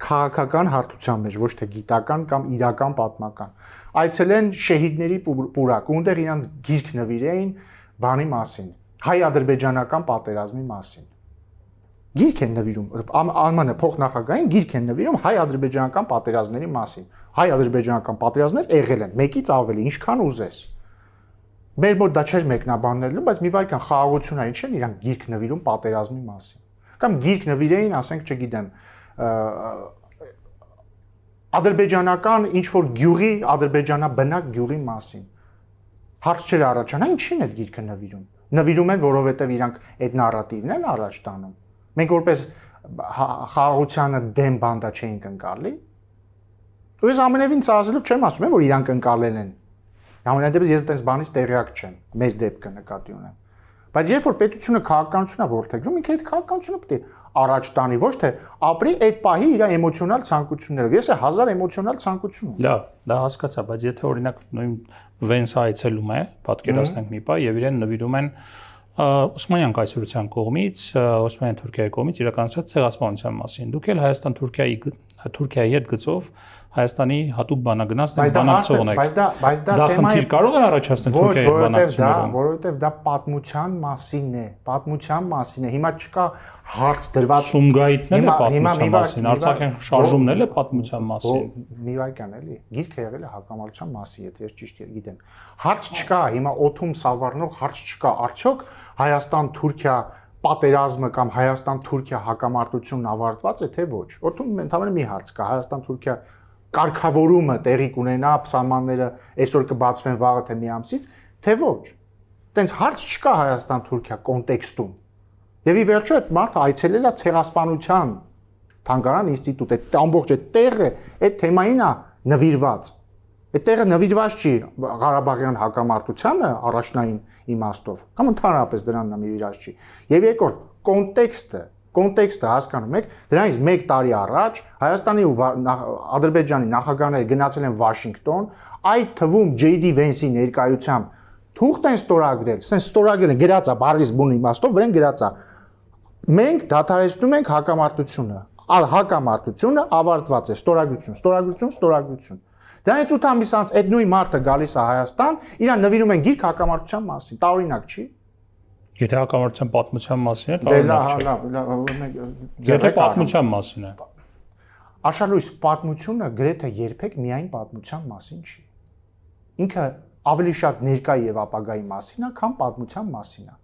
քաղաքական հարթության մեջ, ոչ թե գիտական կամ իրական պատմական։ Այցելեն շեհիդների պուրակ, ունդեղ իրանք գիրք նվիրեին բանի մասին, հայ-ադրբեջանական պատերազմի մասին։ Գիրք են նվիրում, ԱՄՆ փոխնախագահային գիրք են նվիրում հայ-ադրբեջանական պատերազմների մասին։ Հայ-ադրբեջանական պատերազմներ եղել են, մեկից ավելի, ինչքան ուզես։ Մեր մոտ դա չէր մեկնաբանելու, բայց մի վայրկյան խաղաղություն է, ինչ են իրանք գիրք նվիրում պատերազմի մասին։ Կամ գիրք նվիրեին, ասենք, չգիտեմ, ադրբեջանական ինչ որ գյուղի, ադրբեջանաբնակ գյուղի մասին։ Հարց չէր առաջանա, ինչին է գիրքը նվիրում։ Նվիրում են, որովհետև իրանք այդ նարատիվն են առաջ տանում։ Մենք որպես խաղաղությանը դեմ բանդա չէինք ընկալի։ Ու ես ամենևին ծազելով չեմ ասում, որ իրանք ընկալել են։ Համենայնդեպս ես այդպես բանից տեղյակ չեմ, մեր դեպքը նկատի ունեմ։ Բայց երբ որ պետությունը քաղաքականությունն է որդեգրում, ինքը այդ քաղաքականությունը պետք է առաջ տանի, ոչ թե ապրի այդ պահի իր էմոցիոնալ ցանկություններով։ Ես 1000 էմոցիոնալ ցանկություն ունեմ։ Լավ, դա հասկացա, բայց եթե օրինակ նույն Վենսը այցելում է, պատկերացնենք մի պահ եւ իրեն նվիրում են Օսմանյան կայսրության կողմից, Օսմանյան Թուրքիայի կողմից իրականացած ցեղասպանության մասին։ Դուք էլ Թուրքիայի հետ գծով Հայաստանի հատուկ բանագնացն եք բանակցողն եք։ Բայց դա խնդիր կարող է առաջացնել Թուրքիայի բանակցություններում։ Որովհետև դա պատմության մասին է, պատմության մասին է։ Հիմա չկա հարց դրված Սումգայիթն է պատմության մասին, Արցախյան շարժումն է պատմության մասին։ Մի վայրկյան էլի, գիրքը եղել է հակամարտության մասին, եթե ես ճիշտ գիտեմ։ Հարց չկա, հիմա օթում սավառնող հարց չկա, արդյոք Հայաստան-Թուրքիա պատերազմը կամ Հայաստան-Թուրքիա հակամարտությունն ավարտված է թե ոչ։ Օթում ընդհանրապես մի հարց կա, Հայաստան-Թուրքիա կարգավորումը տեղի կունենա, սահմանները այսօր կբացվեն վաղը թե մի ամսից, թե ոչ։ Տենց հարց չկա Հայաստան-Թուրքիա կոնտեքստում։ Եվ ի վերջո այդ մարդը այցելել է ցեղասպանության թանգարան ինստիտուտ, այդ ամբողջ այդ տեղը այդ թեմային է նվիրված։ Այդ տեղը նվիրված չի Ղարաբաղյան հակամարտությանը առաջնային իմաստով, կամ ընդհանրապես դրան նվիրված չի։ Եվ երկրորդ կոնտեքստը հասկանում եք, դրանից 1 տարի առաջ Հայաստանի ու Ադրբեջանի նախագահները գնացել են Վաշինգտոն, այդ թվում J.D. Vance-ի ներկայությամբ թուղթ են ստորագրել, ասեն ստորագրել են, գրած է բառից բուն իմաստով, վրան գրած է։ Մենք դադարեցնում ենք հակամարտությունը։ Հակամարտությունը ավարտված է, ստորագրություն։ Դրանից 8 ամիս անց այդ նույն մարդը գալիս է Հայաստան, իրան նվիրում են գիրք հակամարտության մասին, տարօրինակ չի։ Եթե հակամարտության պատմության մասին է, տարօրինակ չի։ Լավ, եթե պատմության մասին է։ Արշալույս պատմությունը գրեթե երբեք միայն պատմության մասին չի։ Ինքը ավելի շատ ներկա եւ ապագայի մասին է, քան պատմության մասին է։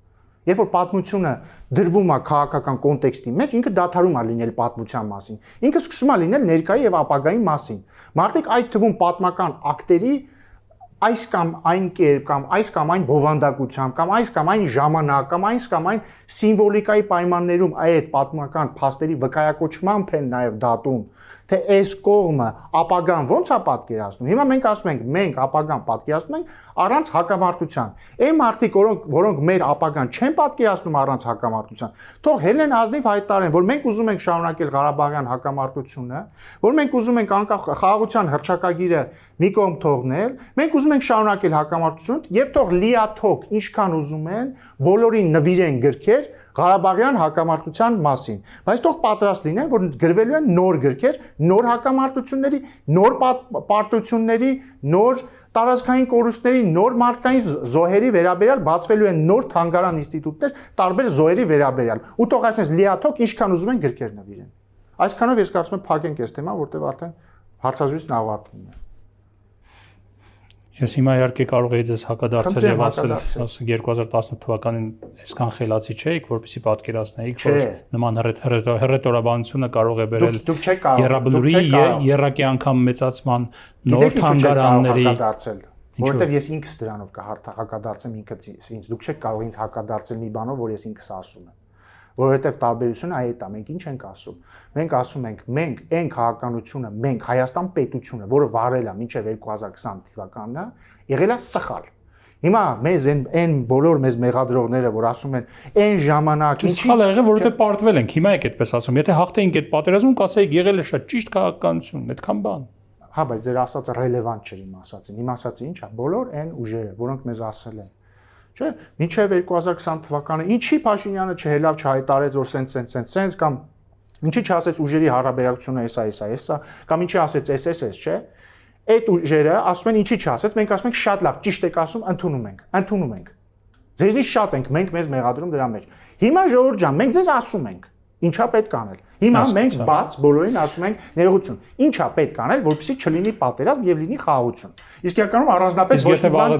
Երբ որ պատմությունը դրվում է քաղաքական կոնտեքստի մեջ, ինքը դադարում է լինել պատմության մասին։ Ինքը սկսում է լինել ներկայի եւ ապագայի մասին։ Մարդիկ այդ թվում պատմական ակտերի այս կամ այն կերպ կամ այս կամ այն բովանդակությամբ կամ այս կամ այն ժամանակ կամ այս կամ այն սիմվոլիկայի պայմաններում այդ պատմական փաստերի վկայակոչմամբ են նաև դատում, թե այս կողմը ապագան ո՞նց է պատկերացնում։ Հիմա մենք ասում ենք, մենք ապագան պատկերացնում ենք առանց հակամարտության։ Այն մարդիկ, որոնք մեր ապագան չեն պատկերացնում առանց հակամարտության, թող հելեն ազնիվ հայտարարեն, որ մենք ուզում ենք շարունակել Ղարաբաղյան հակամարտությունը, որ մենք ուզում ենք անկախ խաղաղության հռչակագիրը մի կողմ թողնել, մենք ուզում ենք շարունակել հակամարտությունը եւ թող լիաթոք ինչքան ուզում են բոլորին նվիրեն գրքեր Ղարաբաղյան հակամարտության մասին, բայց թող պատրաստ լինեն, որ գրվելու են նոր գրքեր, նոր հակամարտությունների, նոր պարտությունների, նոր տարածքային կորուստների, նոր մարդկային զոհերի վերաբերյալ բացվելու են նոր թանգարան ինստիտուտներ տարբեր զոհերի վերաբերյալ։ Ու թող այսպես լիաթոք ինչքան ուզում են գրքեր նվիրեն։ Այսքանով ես կարծում եմ փակենք այս թեման, որտեղ արդեն հարցազրույցն ավարտվում է։ Ես հիմա իհարկե կարող էի ձեզ հակադարձել եւ ասել 2018 թվականին այսքան խելացի չէիք, որպեսզի պատկերացնեիք, որ նման հռետորաբանությունը կարող է բերել Եռաբլուրի երակի անգամ մեծացման նոր թանգարանների հակադարձել, որովհետեւ ես ինքս դրանով կհակադարձեմ ինքս ինձ, դուք չեք կարող ինձ հակադարձել մի բանով, որ ես ինքս ասում եմ, որովհետեւ տարբերությունը այդ է, մենք ինչ ենք ասում։ Մենք ասում ենք, մենք այն քաղաքականությունը, մենք Հայաստան պետությունը, որը վարել է մինչև 2020 թվականն, եղել է սխալ։ Հիմա մեզ այն բոլոր մեզ մեղադրողները, որ ասում են, այն ժամանակ ինչ սխալ եղել, որովհետև պարտվել ենք, հիմա եք այդպես ասում։ Եթե հաղթեինք այդ պատերազմում, կասեիք եղել է շատ ճիշտ քաղաքականություն, այդքան բան։ Հա, բայց ձեր ասածը ռելևանտ չէր իմ ասածին։ Իմ ասածը ինչ է, բոլոր այն ուժերը, որոնք մեզ ասել են, չէ՞, մինչև 2020 թվականը ինչի Փաշինյանը չհելավ չհայտարարեց, որ սենց կամ ինչի չասեց ուժերի հարաբերակցությունը էսա, կամ ինչի ասեց էս, չէ՞։ Այդ ուժերը ասում են ինչի չասեց, մենք ասում ենք շատ լավ, ճիշտ եք ասում, ընդունում ենք։ Ձեզնից շատ ենք մենք մեզ մեղադրում դրա մեջ։ Հիմա ժողովուրդ ջան, մենք ձեզ ասում ենք, ինչա պետք անել։ Հիմա մենք բաց բոլորին ասում ենք ներողություն։ Ինչա պետք անել, որպեսզի չլինի պատերազմ եւ լինի խաղաղություն։ Իսկ իրականում առանձնապես ոչ մի բան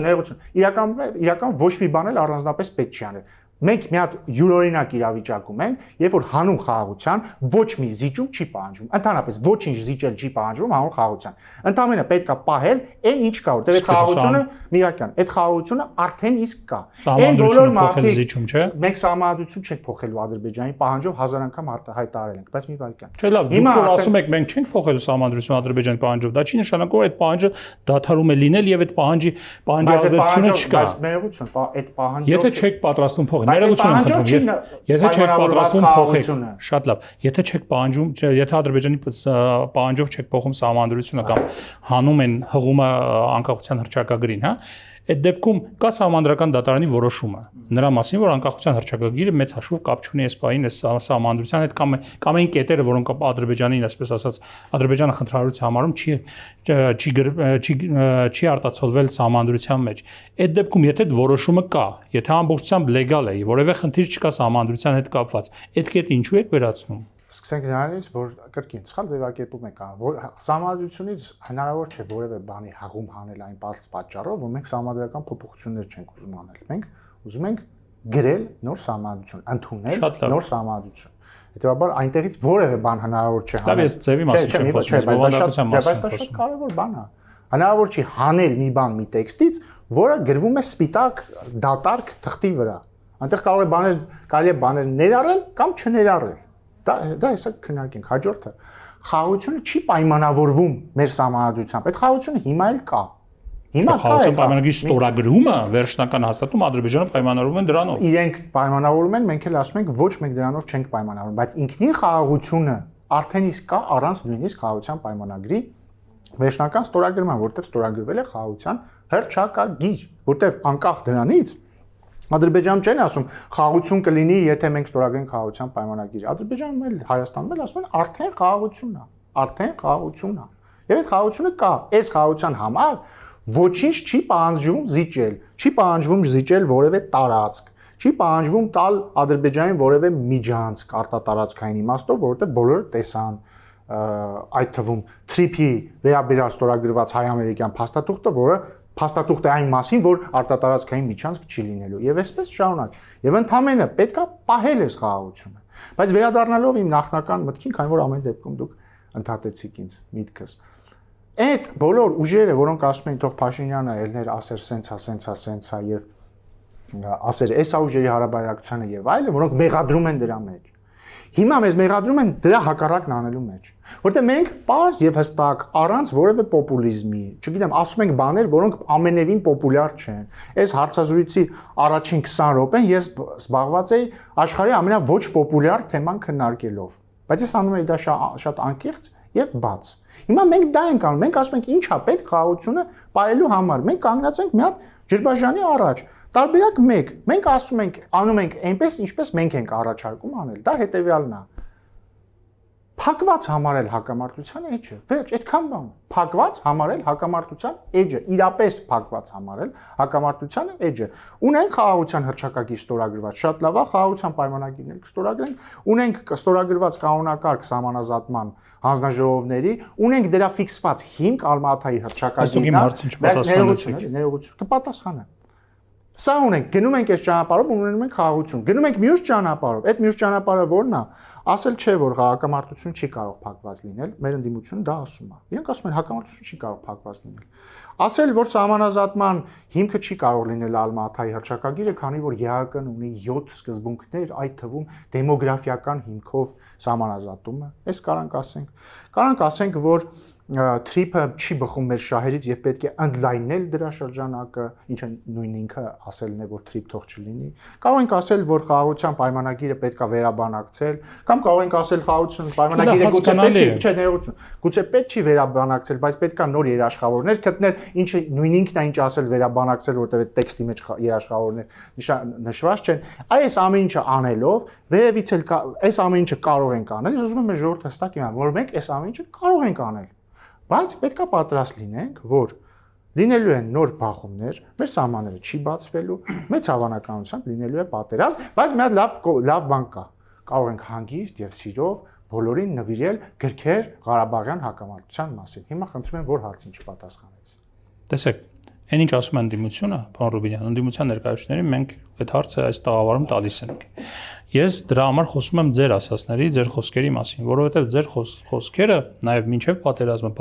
ներողություն։ Իրականում ոչ մի բան էլ առանձնապես պետք չի անել։ Մենք մի հատ յուրօրինակ իրավիճակում ենք, երբ որ հանուն խաղաղության ոչ մի զիջում չի պահանջվում։ Ընդհանրապես ոչինչ զիջել չի պահանջվում հանուն խաղաղության։ Ընդամենը պետքա պահել այն ինչ կա, որտեղ այդ խաղաղությունը միական, այդ խաղաղությունը արդեն իսկ կա։ Այն բոլոր մարդիկ զիջում, չէ՞։ Մենք սահմանադրություն չենք փոխելու Ադրբեջանի պահանջով 1000 անգամ հայտարարել ենք, բայց մի վայրկյան։ Չէ, լավ, դուք որ ասում եք մենք չենք փոխելու սահմանադրությունը Ադրբեջանի պահանջով, դա չի նշանակում որ այդ պահանջը դադարում է լինել եւ այդ պահանջի ազդեցությունը չկա։ Բայց ներողություն, այդ պահանջով Եթե չեք պատրաստվում փոխել ներողություն եմ խնդրում, եթե չեք պատրաստվում փոխեք, շատ լավ, եթե չեք պահանջում, եթե Ադրբեջանի պահանջով չեք փոխում սահմանադրությունը կամ հանում են հղումը անկախության հռչակագրին, հա, այդ դեպքում կա սահմանադրական դատարանի որոշումը նրա մասին, որ անկախության հռչակագիրը մեծ հաշվով կապ չունի այս պահին այս սահմանադրության հետ կամ այն կետերը, որոնք Ադրբեջանին, այսպես ասած, Ադրբեջանը խնդրահարույց համարում չի արտացոլվել սահմանադրության մեջ։ Այդ դեպքում եթե այդ որոշումը կա, եթե ամբողջությամբ լեգալ է, որևէ խնդիր չկա սահմանադրության հետ կապված, այդ կետը ինչու եք վերացնում։ Սկսենք նրանից, որ կրկին սխալ ձևակերպում եք, որ սահմանադրությունից հնարավոր չէ որևէ բանի հաղում հանել այն պատճառով, որ մենք սահմանադրական փոփոխություններ չենք ուզում անել։ Մենք ուզում ենք գրել նոր սահմանադրություն, ընդունել նոր սահմանադրություն։ Հետևաբար այնտեղից որևէ բան հնարավոր չէ հանել։ Լավ, ես ձևի մասին չեմ խոսում, բովանդակության մասին եմ խոսում։ Բայց դա շատ կարևոր բան է։ Հնարավոր չի հանել մի բան մի տեքստից, որը գրվում է սպիտակ դատարկ թղթի վրա։ Այնտեղ կարելի է բաներ ներառել կամ չներառել։ Դա հեսա քննարկենք հաջորդը խաղաղությունը չի պայմանավորվում մեր սահմանադրությամբ այդ խաղաղությունը հիմա էլ կա հիմա կա խաղաղության պայմանագրի ստորագրումը վերջնական հաստատում Ադրբեջանը պայմանավորվում են դրանով իրենք պայմանավորվում են մենք էլ ասում ենք ոչ մենք դրանով չենք պայմանավորվում բայց ինքնին խաղաղությունը արդեն իսկ կա առանց նույնիսկ խաղաղության պայմանագրի վերջնական ստորագրման որտեղ ստորագրվել է խաղաղության հռչակագիր որտեղ անկախ դրանից Ադրբեջանում չեն ասում խաղաղություն կլինի, եթե մենք ստորագրենք խաղաղության պայմանագիր։ Ադրբեջանում էլ Հայաստանում էլ ասում են արդեն խաղաղությունն է։ Եվ այդ խաղաղությունը կա։ Այս խաղաղության համար ոչինչ չի պահանջվում զիջել, չի պահանջվում զիջել որևէ տարածք, չի պահանջվում տալ Ադրբեջանին որևէ միջանցք արտատարածքային իմաստով, որովհետև բոլորը տեսան այդ թվում թրիփի վերաբերյալ ստորագրված հայ-ամերիկյան փաստաթուղթը, որը փաստաթուղթ է այն մասին, որ արտատարածքային միջանցք չի լինելու։ Եվ այսպես շարունակ։ Եւ ընդհանրապես պետքա պահել այս խաղաղությունը։ Բայց վերադառնալով իմ նախնական մտքին, քանի որ ամեն դեպքում դուք ընդհատեցիք ինձ միտքս։ Այդ բոլոր ուժերը, որոնք ասում են թող Փաշինյանը ելներ ասեր սենցա եւ ասեր էս ուժերի հարաբերակցությանը եւ այլն, որոնք մեղադրում են դրա մեջ։ Հիմա մեզ մեղադրում են դրա հակառակն անելու մեջ, որտեղ մենք պարզ եւ հստակ առանց որևէ պոպուլիզմի, չգիտեմ, ասում ենք բաներ, որոնք ամենևին պոպուլյար չեն։ Այս հարցազրույցի առաջին 20 րոպեն ես զբաղված էի աշխարհի ամենավոչ պոպուլյար թեման քննարկելով, բայց ես անում էի դա շատ անկեղծ եւ բաց։ Հիմա մենք դա ենք անում, մենք ասում ենք ինչա պետք խաղաղությունը պահելու համար։ Մենք կանգնած ենք մի հատ ջրբաժանի առաջ։ Տարբերակ 1, մենք ասում ենք, անում ենք այնպես, ինչպես մենք ենք առաջարկում անել։ Դա հետեւյալն է։ Փակված համարել հակամարտության էջը։ Վերջ, այդքան բան։ Փակված համարել հակամարտության էջը, իրապես փակված համարել հակամարտության էջը։ Ունենք խաղաղության հռչակագիր ստորագրված, շատ լավ է, խաղաղության պայմանագիրներ կստորագրենք, ունենք ստորագրված կանոնակարգ սահմանազատման հանձնաժողովների, ունենք դրա ֆիքսված հիմք Ալմատայի հռչակագիրն, ներողություն, կպատասխանեմ։ Սա ունենք, գնում ենք այս ճանապարհով, ունենում ենք խաղաղություն։ Գնում ենք մյուս ճանապարհով, այդ մյուս ճանապարհը ո՞րն է։ Ասել չէ, որ հակամարտություն չի կարող փակված լինել, մեր ընդդիմությունը դա ասում է։ Իրենք ասում են հակամարտություն չի կարող փակված լինել։ Ասել, որ սահմանազատման հիմքը չի կարող լինել Ալմատայի հռչակագիրը, քանի որ ԵԱՀԿ-ն ունի 7 սկզբունքներ, այդ թվում դեմոգրաֆիական հիմքով սահմանազատումը։ Այս կարանք ասենք, որ թրիփը չի բխում մեր շահերից եւ պետք է ընդլայնել դրա շրջանակը, ինչը նույն ինքը ասելն է, որ թրիփ թող չլինի։ Կարող ենք ասել, որ խաղաղության պայմանագիրը պետք է վերաբանակցել, կամ կարող ենք ասել խաղաղության պայմանագիրը գուցե պետք չի, չէ, ներողություն, գուցե պետք չի վերաբանակցել, բայց պետք է նոր երաշխավորներ գտնել, ինչը նույն ինքն է ինչ ասել վերաբանակցել, որտեղ այդ տեքստի մեջ երաշխավորներ նշված չեն։ Այս ամեն ինչը անելով, վերևից էլ այս ամեն ինչը կարող ենք անել, ես ուզում եմ մեր ժողովուրդը հստակ իմանա, որ մենք այս ամեն ինչը կարող ենք անել։ Բայց պետք է պատրաստ լինենք, որ լինելու են նոր բախումներ, մեր սահմանները չի բացվելու, մեծ հավանականությամբ լինելու է պատերազմ, բայց մի հատ լավ բան կա։ Կարող ենք հանգիստ եւ սիրով բոլորին նվիրել գրքեր Ղարաբաղյան հակամարտության մասին։ Հիմա խնդրում եմ, որ հարցին չպատասխանեցի։ Տեսեք, այն ինչ ասում է ընդդիմությունը, պարոն Ռուբինյան, ընդդիմության ներկայացուցիչներին մենք այդ հարցը այս տաղավարում տալիս ենք։ Ես դրա համար խոսում եմ ձեր ասածների, ձեր խոսքերի մասին, որովհետև ձեր խոսքերը նաև մինչև պատերազմը,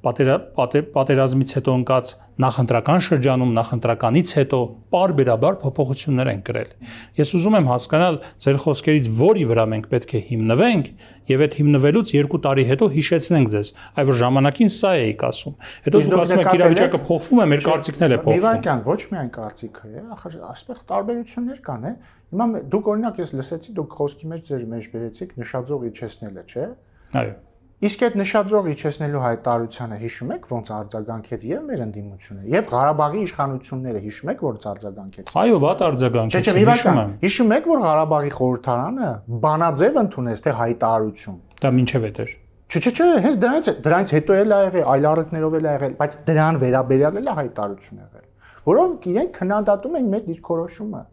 պատերազմից հետո ընկած նախընտրական շրջանում, նախընտրականից հետո պարբերաբար փոփոխություններ են կրել։ Ես ուզում եմ հասկանալ ձեր խոսքերից որի վրա մենք պետք է հիմնվենք եւ այդ հիմնվելուց 2 տարի հետո հիշեցնենք ձեզ, այ որ ժամանակին սա էիք ասում։ Հետո դուք ասում եք իրավիճակը փոխվում է, մեր կարծիքն էլ է փոխվում։ Իվանյան, ոչ միայն կարծիքը է, ախր այստեղ տարբերություններ կան, է։ Հիմա դուք օրինակ ես լսեցի, դուք խոսքի մեջ ձեր մեջ բերեցիք նշաձող իջեցնելը, չէ՞։ Այո։ Իսկ այդ նշաձող իջեցնելու հայտարարությանը հիշում եք ոնց արձագանքեց եւ մեր ընդդիմությունը եւ Ղարաբաղի իշխանությունները հիշում եք որ արձագանքեցին։ Այո, վատ արձագանքեց։ Հիշում եմ։ Հիշում եք որ Ղարաբաղի խորհրդարանը բանաձև ընդունեց թե հայտարարություն։ Դա մինչև էդ էր։ Չէ, հենց դրանից հետո էլ ա եղել, այլ առիթներով էլ ա եղել, բայց դրան վերաբերյալ էլ է հայտարարություն եղել, որով իրենք քննադատում են մեր դիրքորոշումը։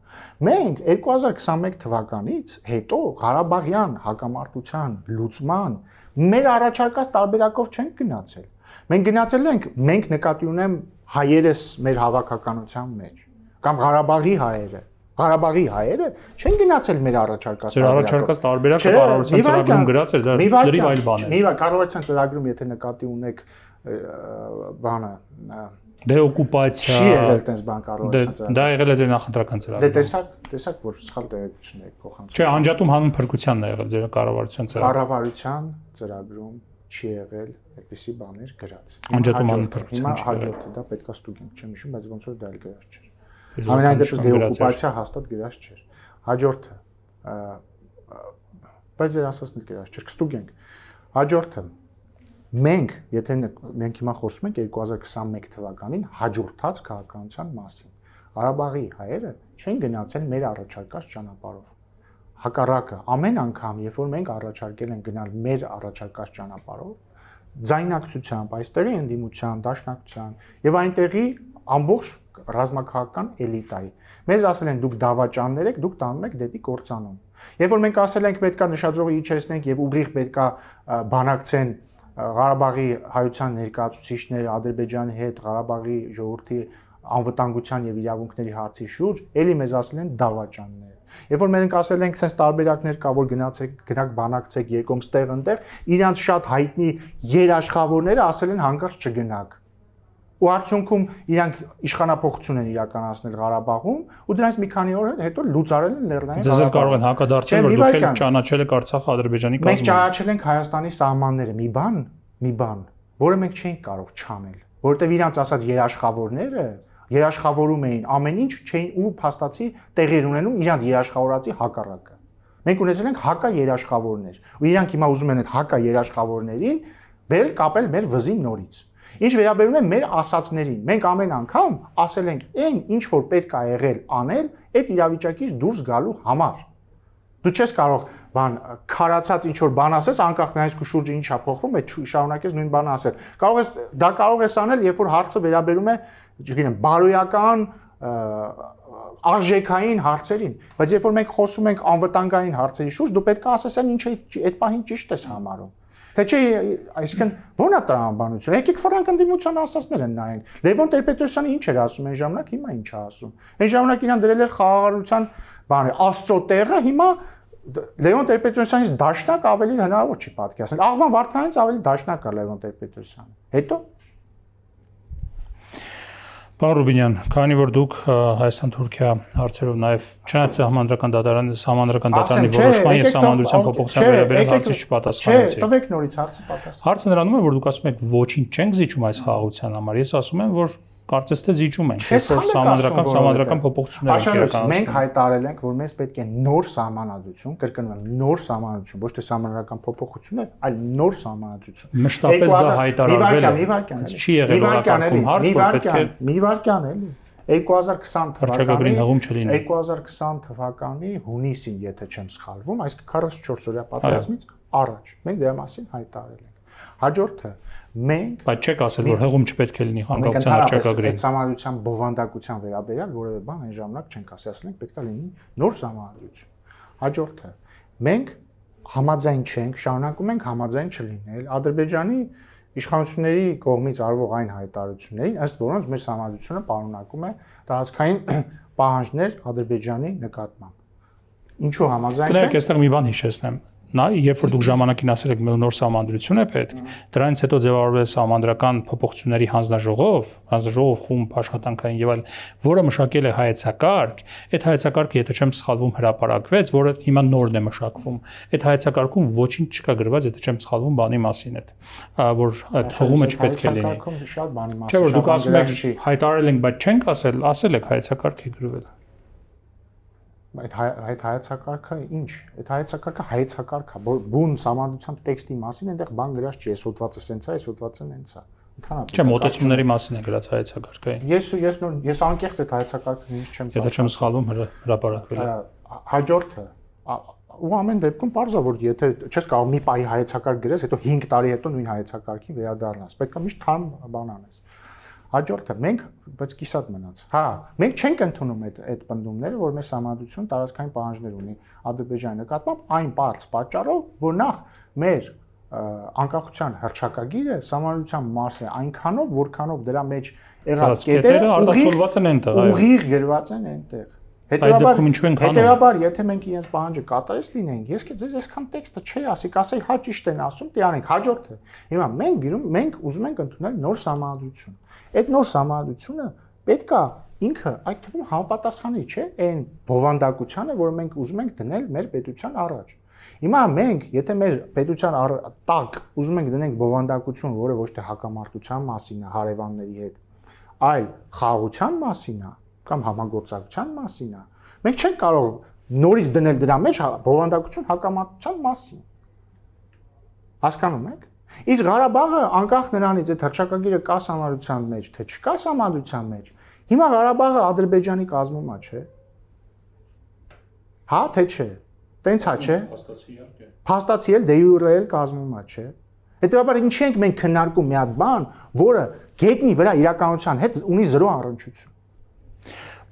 Մենք 2021 թվականից հետո Ղարաբաղյան հակամարտության լուծման մեր առաջարկած տարբերակով չենք գնացել։ Մենք գնացել ենք, մենք նկատի ունեմ հայերս մեր հավաքականության մեջ, կամ Ղարաբաղի հայերը չեն գնացել մեր առաջարկած տարբերակով։ Ձեր առաջարկած տարբերակը կառավարության ծրագրում գրած էր, դա լրիվ այլ բան է։ Մի բան, կառավարության ծրագրում եթե նկատի ունեք բանը դեօկուպացիա չի եղել այդպես բան կառավարության ծրագրում։ Դա եղել է ձեր նախընտրական ծրագրում։ Դե տեսակ որ սխալ տեղեկություն եք փոխանցում։ Չէ, անջատում հանուն փրկությանն է եղել ձեր կառավարության ծրագրում։ Կառավարության ծրագրում չի եղել այդպիսի բաներ գրած։ Անջատում հանուն փրկության։ Հիմա հաջորդը դա պետքա ստուգենք, չեմ հիշում, բայց ոնց որ դա էլ գրած չէր։ Ամենայն դեպս դեօկուպացիա հաստատ գրած չէր։ Հաջորդը բայց ձեր ասածն էլ գրած չէր, կստուգենք։ Հաջորդը եթե մենք հիմա խոսում ենք 2021 թվականին հաջորդած քաղաքականության մասին։ Ղարաբաղի հայերը չեն գնացել մեր առաջարկած ճանապարհով։ Հակառակը, ամեն անգամ, երբ որ մենք առաջարկել ենք գնալ մեր առաջարկած ճանապարհով, ձայնակցությամբ, այստեղի ընդդիմության, դաշնակցության եւ այնտեղի ամբողջ ռազմաքաղաքական էլիտայի։ Մեզ ասել են դուք դավաճաններ եք, դուք տանում եք դեպի կործանում։ Երբ որ մենք ասել ենք պետքա նշաձողը իջեցնենք եւ ուղիղ պետքա բանակցեն Ղարաբաղի հայության ներկայացուցիչները Ադրբեջանի հետ Ղարաբաղի ժողովրդի անվտանգության եւ իրավունքների հարցի շուրջ, ելի մեզ ասել են դավաճաններ։ Երբ որ մենք ասել ենք, sense տարբերակներ կա, որ գնաք բանակցեք երկում ստեղ ընտեղ, իրանց շատ հայտնի երաշխավորները ասել են հանկարծ չգնաք։ Ու արդյունքում իրանք իշխանապողություն են իրականացնել Ղարաբաղում ու դրանից մի քանի օր հետո լուծարել են Լեռնային Ղարաբաղը։ Ձեզ կարող են հակադարձել, որ դուք էլ ճանաչել եք Արցախը Ադրբեջանի կազմում։ Մենք ճանաչել ենք Հայաստանի սահմանները, մի բան, որը մենք չէինք կարող չանել, որովհետև իրանց ասած երաշխավորները երաշխավորում էին ամեն ինչ, չէին ու փաստացի տեղեր ունենում իրանց երաշխավորածի հակառակը։ Մենք ունեցել ենք հակա երաշխավորներ, ու իրանք հիմա ուզում են այդ հակա երաշխավորներին բերել կապել մեր վզին նորից։ Ինչ վերաբերում է մեր ասածներին, մենք ամեն անգամ ասել ենք այն ինչ որ պետք է եղել անել այդ իրավիճակից դուրս գալու համար։ Դու չես կարող բան քարացած ինչ որ բան ասես, անկախ նայես քո շուրջը ինչա փոխվում, այդ շարունակես նույն բանը ասել։ Կարող ես անել, երբ որ հարցը վերաբերում է, չգիտեմ, բարոյական արժեքային հարցերին, բայց երբ որ մենք խոսում ենք անվտանգային հարցերի շուրջ, դու պետք է ասես այն ինչը այդ պահին ճիշտ ես համարում։ Թե չէ, այսինքն ո՞րն է տրամաբանությունը։ Եկեք ֆրանկ ընդդիմության ասածներ են նայենք։ Լևոն Տեր-Պետրոսյանը ինչ էր ասում այն ժամանակ, հիմա ինչ է ասում։ Այն ժամանակ իրան դրել էր խաղաղարարության բանը, Աստծո տեղը, հիմա Լևոն Տեր-Պետրոսյանից դաշնակ ավելի հնարավոր չի պատկերացնել։ Աղվան Վարդանյանից ավելի դաշնակ է Լևոն Տեր-Պետրոսյանը։ Հետո Պարոն Ռուբինյան, քանի որ դուք Հայաստան-Թուրքիա հարցերով նաև չնայած համանդրական դատարանի որոշման եւ համանդրության փոփոխության վերաբերյալ հարցի չպատասխանեցիք։ Չէ, տվեք նորից հարցը պատասխան։ Հարցը նրանում է, որ դուք ասում եք ոչինչ չենք զիջում այս խաղաղության համար։ Ես ասում եմ, որ կարծես թե զիջում ենք, որ համանդրական փոփոխություններ են իրականացնում։ Մենք հայտարարել ենք, որ մեզ պետք է նոր սահմանադրություն, կրկնում եմ, նոր սահմանադրություն, ոչ թե սահմանադրական փոփոխություններ, այլ նոր սահմանադրություն։ Մշտապես դա հայտարարվել է։ Չի եղել օրակարգում հարց, որ պետք է մի վարքան էլի 2020 թվականի հղում չլինի։ 2020 թվականի հունիսին, եթե չեմ սխալվում, այս 44 օրյա պատերազմից առաջ մենք դրա մասին հայտարարել ենք։ Հաջորդը մենք բայց չեք ասել, որ հղում չպետք է լինի խանգարության հռչակագրին։ Այդ համանդրության բովանդակության վերաբերյալ որևէ բան այն ժամանակ չենք ասել ենք պետք է լինի նոր համանդրություն։ Հաջորդը մենք համաձայն չենք, շարունակում ենք համաձայն չլինել Ադրբեջանի իշխանությունների կողմից արվող այն հայտարարություններին, ըստ որոնց մեր համանդրությունը պարունակում է տարածքային պահանջներ Ադրբեջանի նկատմամբ։ Ինչու համաձայն չենք։ Կներեք, այստեղ մի բան հիշեցնեմ։ Նա երբ որ դուք ժամանակին ասել եք նոր սահմանադրություն է պետք, դրանից հետո ձևավորվել սահմանադրական փոփոխությունների հանձնաժողով խումբ աշխատանքային եւ այլ, որը մշակել է հայեցակարգ, այդ հայեցակարգը, եթե չեմ սխալվում, հրապարակվեց, որը հիմա նորն է մշակվում։ Այդ հայեցակարգում ոչինչ չկա գրված, եթե չեմ սխալվում, բանի մասին է, որ այդ հողումը չպետք է լինի։ Շատ բանի մասին։ Չէ՞ որ դուք ասում եք հայտարարել ենք, բայց չենք ասել եք հայեցակարգի գրվել։ Այդ հայեցակարգը ինչ։ Այդ հայեցակարգը հայեցակարգ է, բուն համանդրության տեքստի մասին այնտեղ բան գրած չի, այս հոդվածը սենց է, այս հոդվածը նենց է։ Ընդհանրապես։ Չէ, մոտեցումների մասին է գրած հայեցակարգը։ Ես անկեղծ այդ հայեցակարգը ինչ չեմ։ Եթե չեմ սխալվում, հրապարակվել է։ Հաջորդը ու ամեն դեպքում պարզ է, որ եթե չես կարող մի պահի հայեցակարգ գրես, հետո 5 տարի հետո նույն հայեցակարգին վերադառնաս։ Պետք է միշտ թարմ բան անես։ Հաջորդը մենք, բայց կիսատ մնաց։ Հա, մենք չենք ընդունում այդ պնդումները, որ մեր համանդրություն տարածքային պահանջներ ունի Ադրբեջանի նկատմամբ այն բարձ պատճառով, որ նախ մեր անկախության հռչակագիրը համանդրության մաս է այնքանով, որքանով դրա մեջ եղած կետերը արտացոլված են այնտեղ, ուղիղ գրված են այնտեղ։ Հետևաբար, եթե մենք իրենց պահանջը կատարես լինենք, ես ձեզ այսքան տեքստը չի ասի, կասեի հա ճիշտ են ասում, դե անենք հաջորդը։ Հիմա մենք ուզում ենք ընդունել նոր համանդրություն։ Այդ նոր համանդրությունը պետք է ինքը այդ թվում համապատասխանի, չէ, այն բովանդակությանը, որը մենք ուզում ենք դնել մեր պետության առաջ։ Հիմա մենք, եթե մեր պետության տակ ուզում ենք դնենք բովանդակություն, որը ոչ թե հակամարտության մասին է հարևանների հետ, այլ խաղաղության մասին է, կամ համագործակցության մասին է, մենք չենք կարող նորից դնել դրա մեջ բովանդակություն հակամարտության մասին։ Հասկանում եք։ Իսկ Ղարաբաղը անկախ նրանից այդ հռչակագիրը կա համանդրության մեջ, թե չկա համանդրության մեջ, հիմա Ղարաբաղը Ադրբեջանի կազմում է, չէ։ Հա, թե չէ։ Տենց է, չէ։ Փաստացի էլ դե յուրե էլ կազմում է, չէ։ Հետևաբար ինչի ենք մենք քննարկում մի հատ բան, որը գետնի վրա իրականության հետ ունի 0 առնչություն։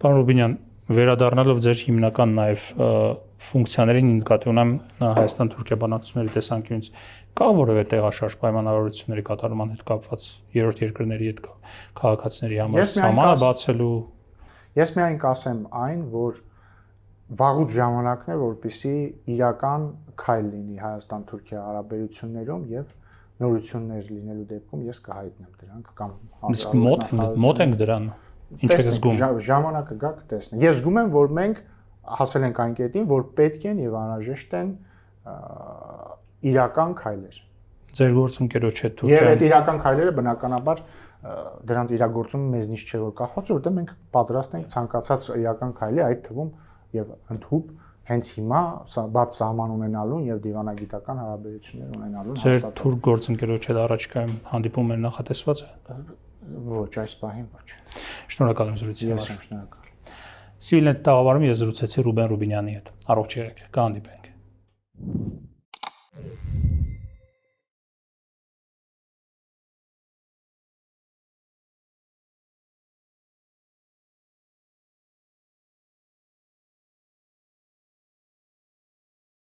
Պարոն Ռուբինյան, վերադառնալով ձեր հիմնական նաև ֆունկցիաներին նկատի ունեմ Հայաստան-Թուրքիա բանակցությունների տեսանկյունից, կա որևէ տեղաշարժ պայմանավորությունների կատարման հետ կապված երրորդ երկրների հետ քաղաքացիների համար սահմանը բացելու։ Ես միայն կասեմ այն, որ վաղուց ժամանակն է, որպեսզի իրական քայլ լինի Հայաստան-Թուրքիա հարաբերություններում եւ նորություններ լինելու դեպքում ես կհայտնեմ դրանք կամ մոտ ենք դրան։ Ինչ եք զգում։ Ժամանակը գա կտեսնենք։ Ես զգում եմ, որ մենք հասել ենք այն կետին, որ պետք են եւ անհրաժեշտ են իրական քայլեր։ Ձեր գործընկերոջ հետ Թուրքիան։ Եվ այդ իրական քայլերը բնականաբար դրանց իրագործումը մեզնից չէ որ կախված, որովհետեւ մենք պատրաստ ենք ցանկացած իրական քայլի, այդ թվում եւ ընդհուպ հենց հիմա բաց սահման ունենալուն եւ դիվանագիտական հարաբերություններ ունենալուն հաստատել։ Ձեր թուրք գործընկերոջ հետ առաջիկայում հանդիպումներ նախատեսված է։ Ոչ, այս պահին ոչ։ Շնորհակալ եմ զրույցի համար։ Ես եմ շնորհակալ։ Civilnet տաղավարում ես զրուցեցի Ռուբեն Ռուբինյանի հետ։ Առողջ եղեք, կհանդիպենք։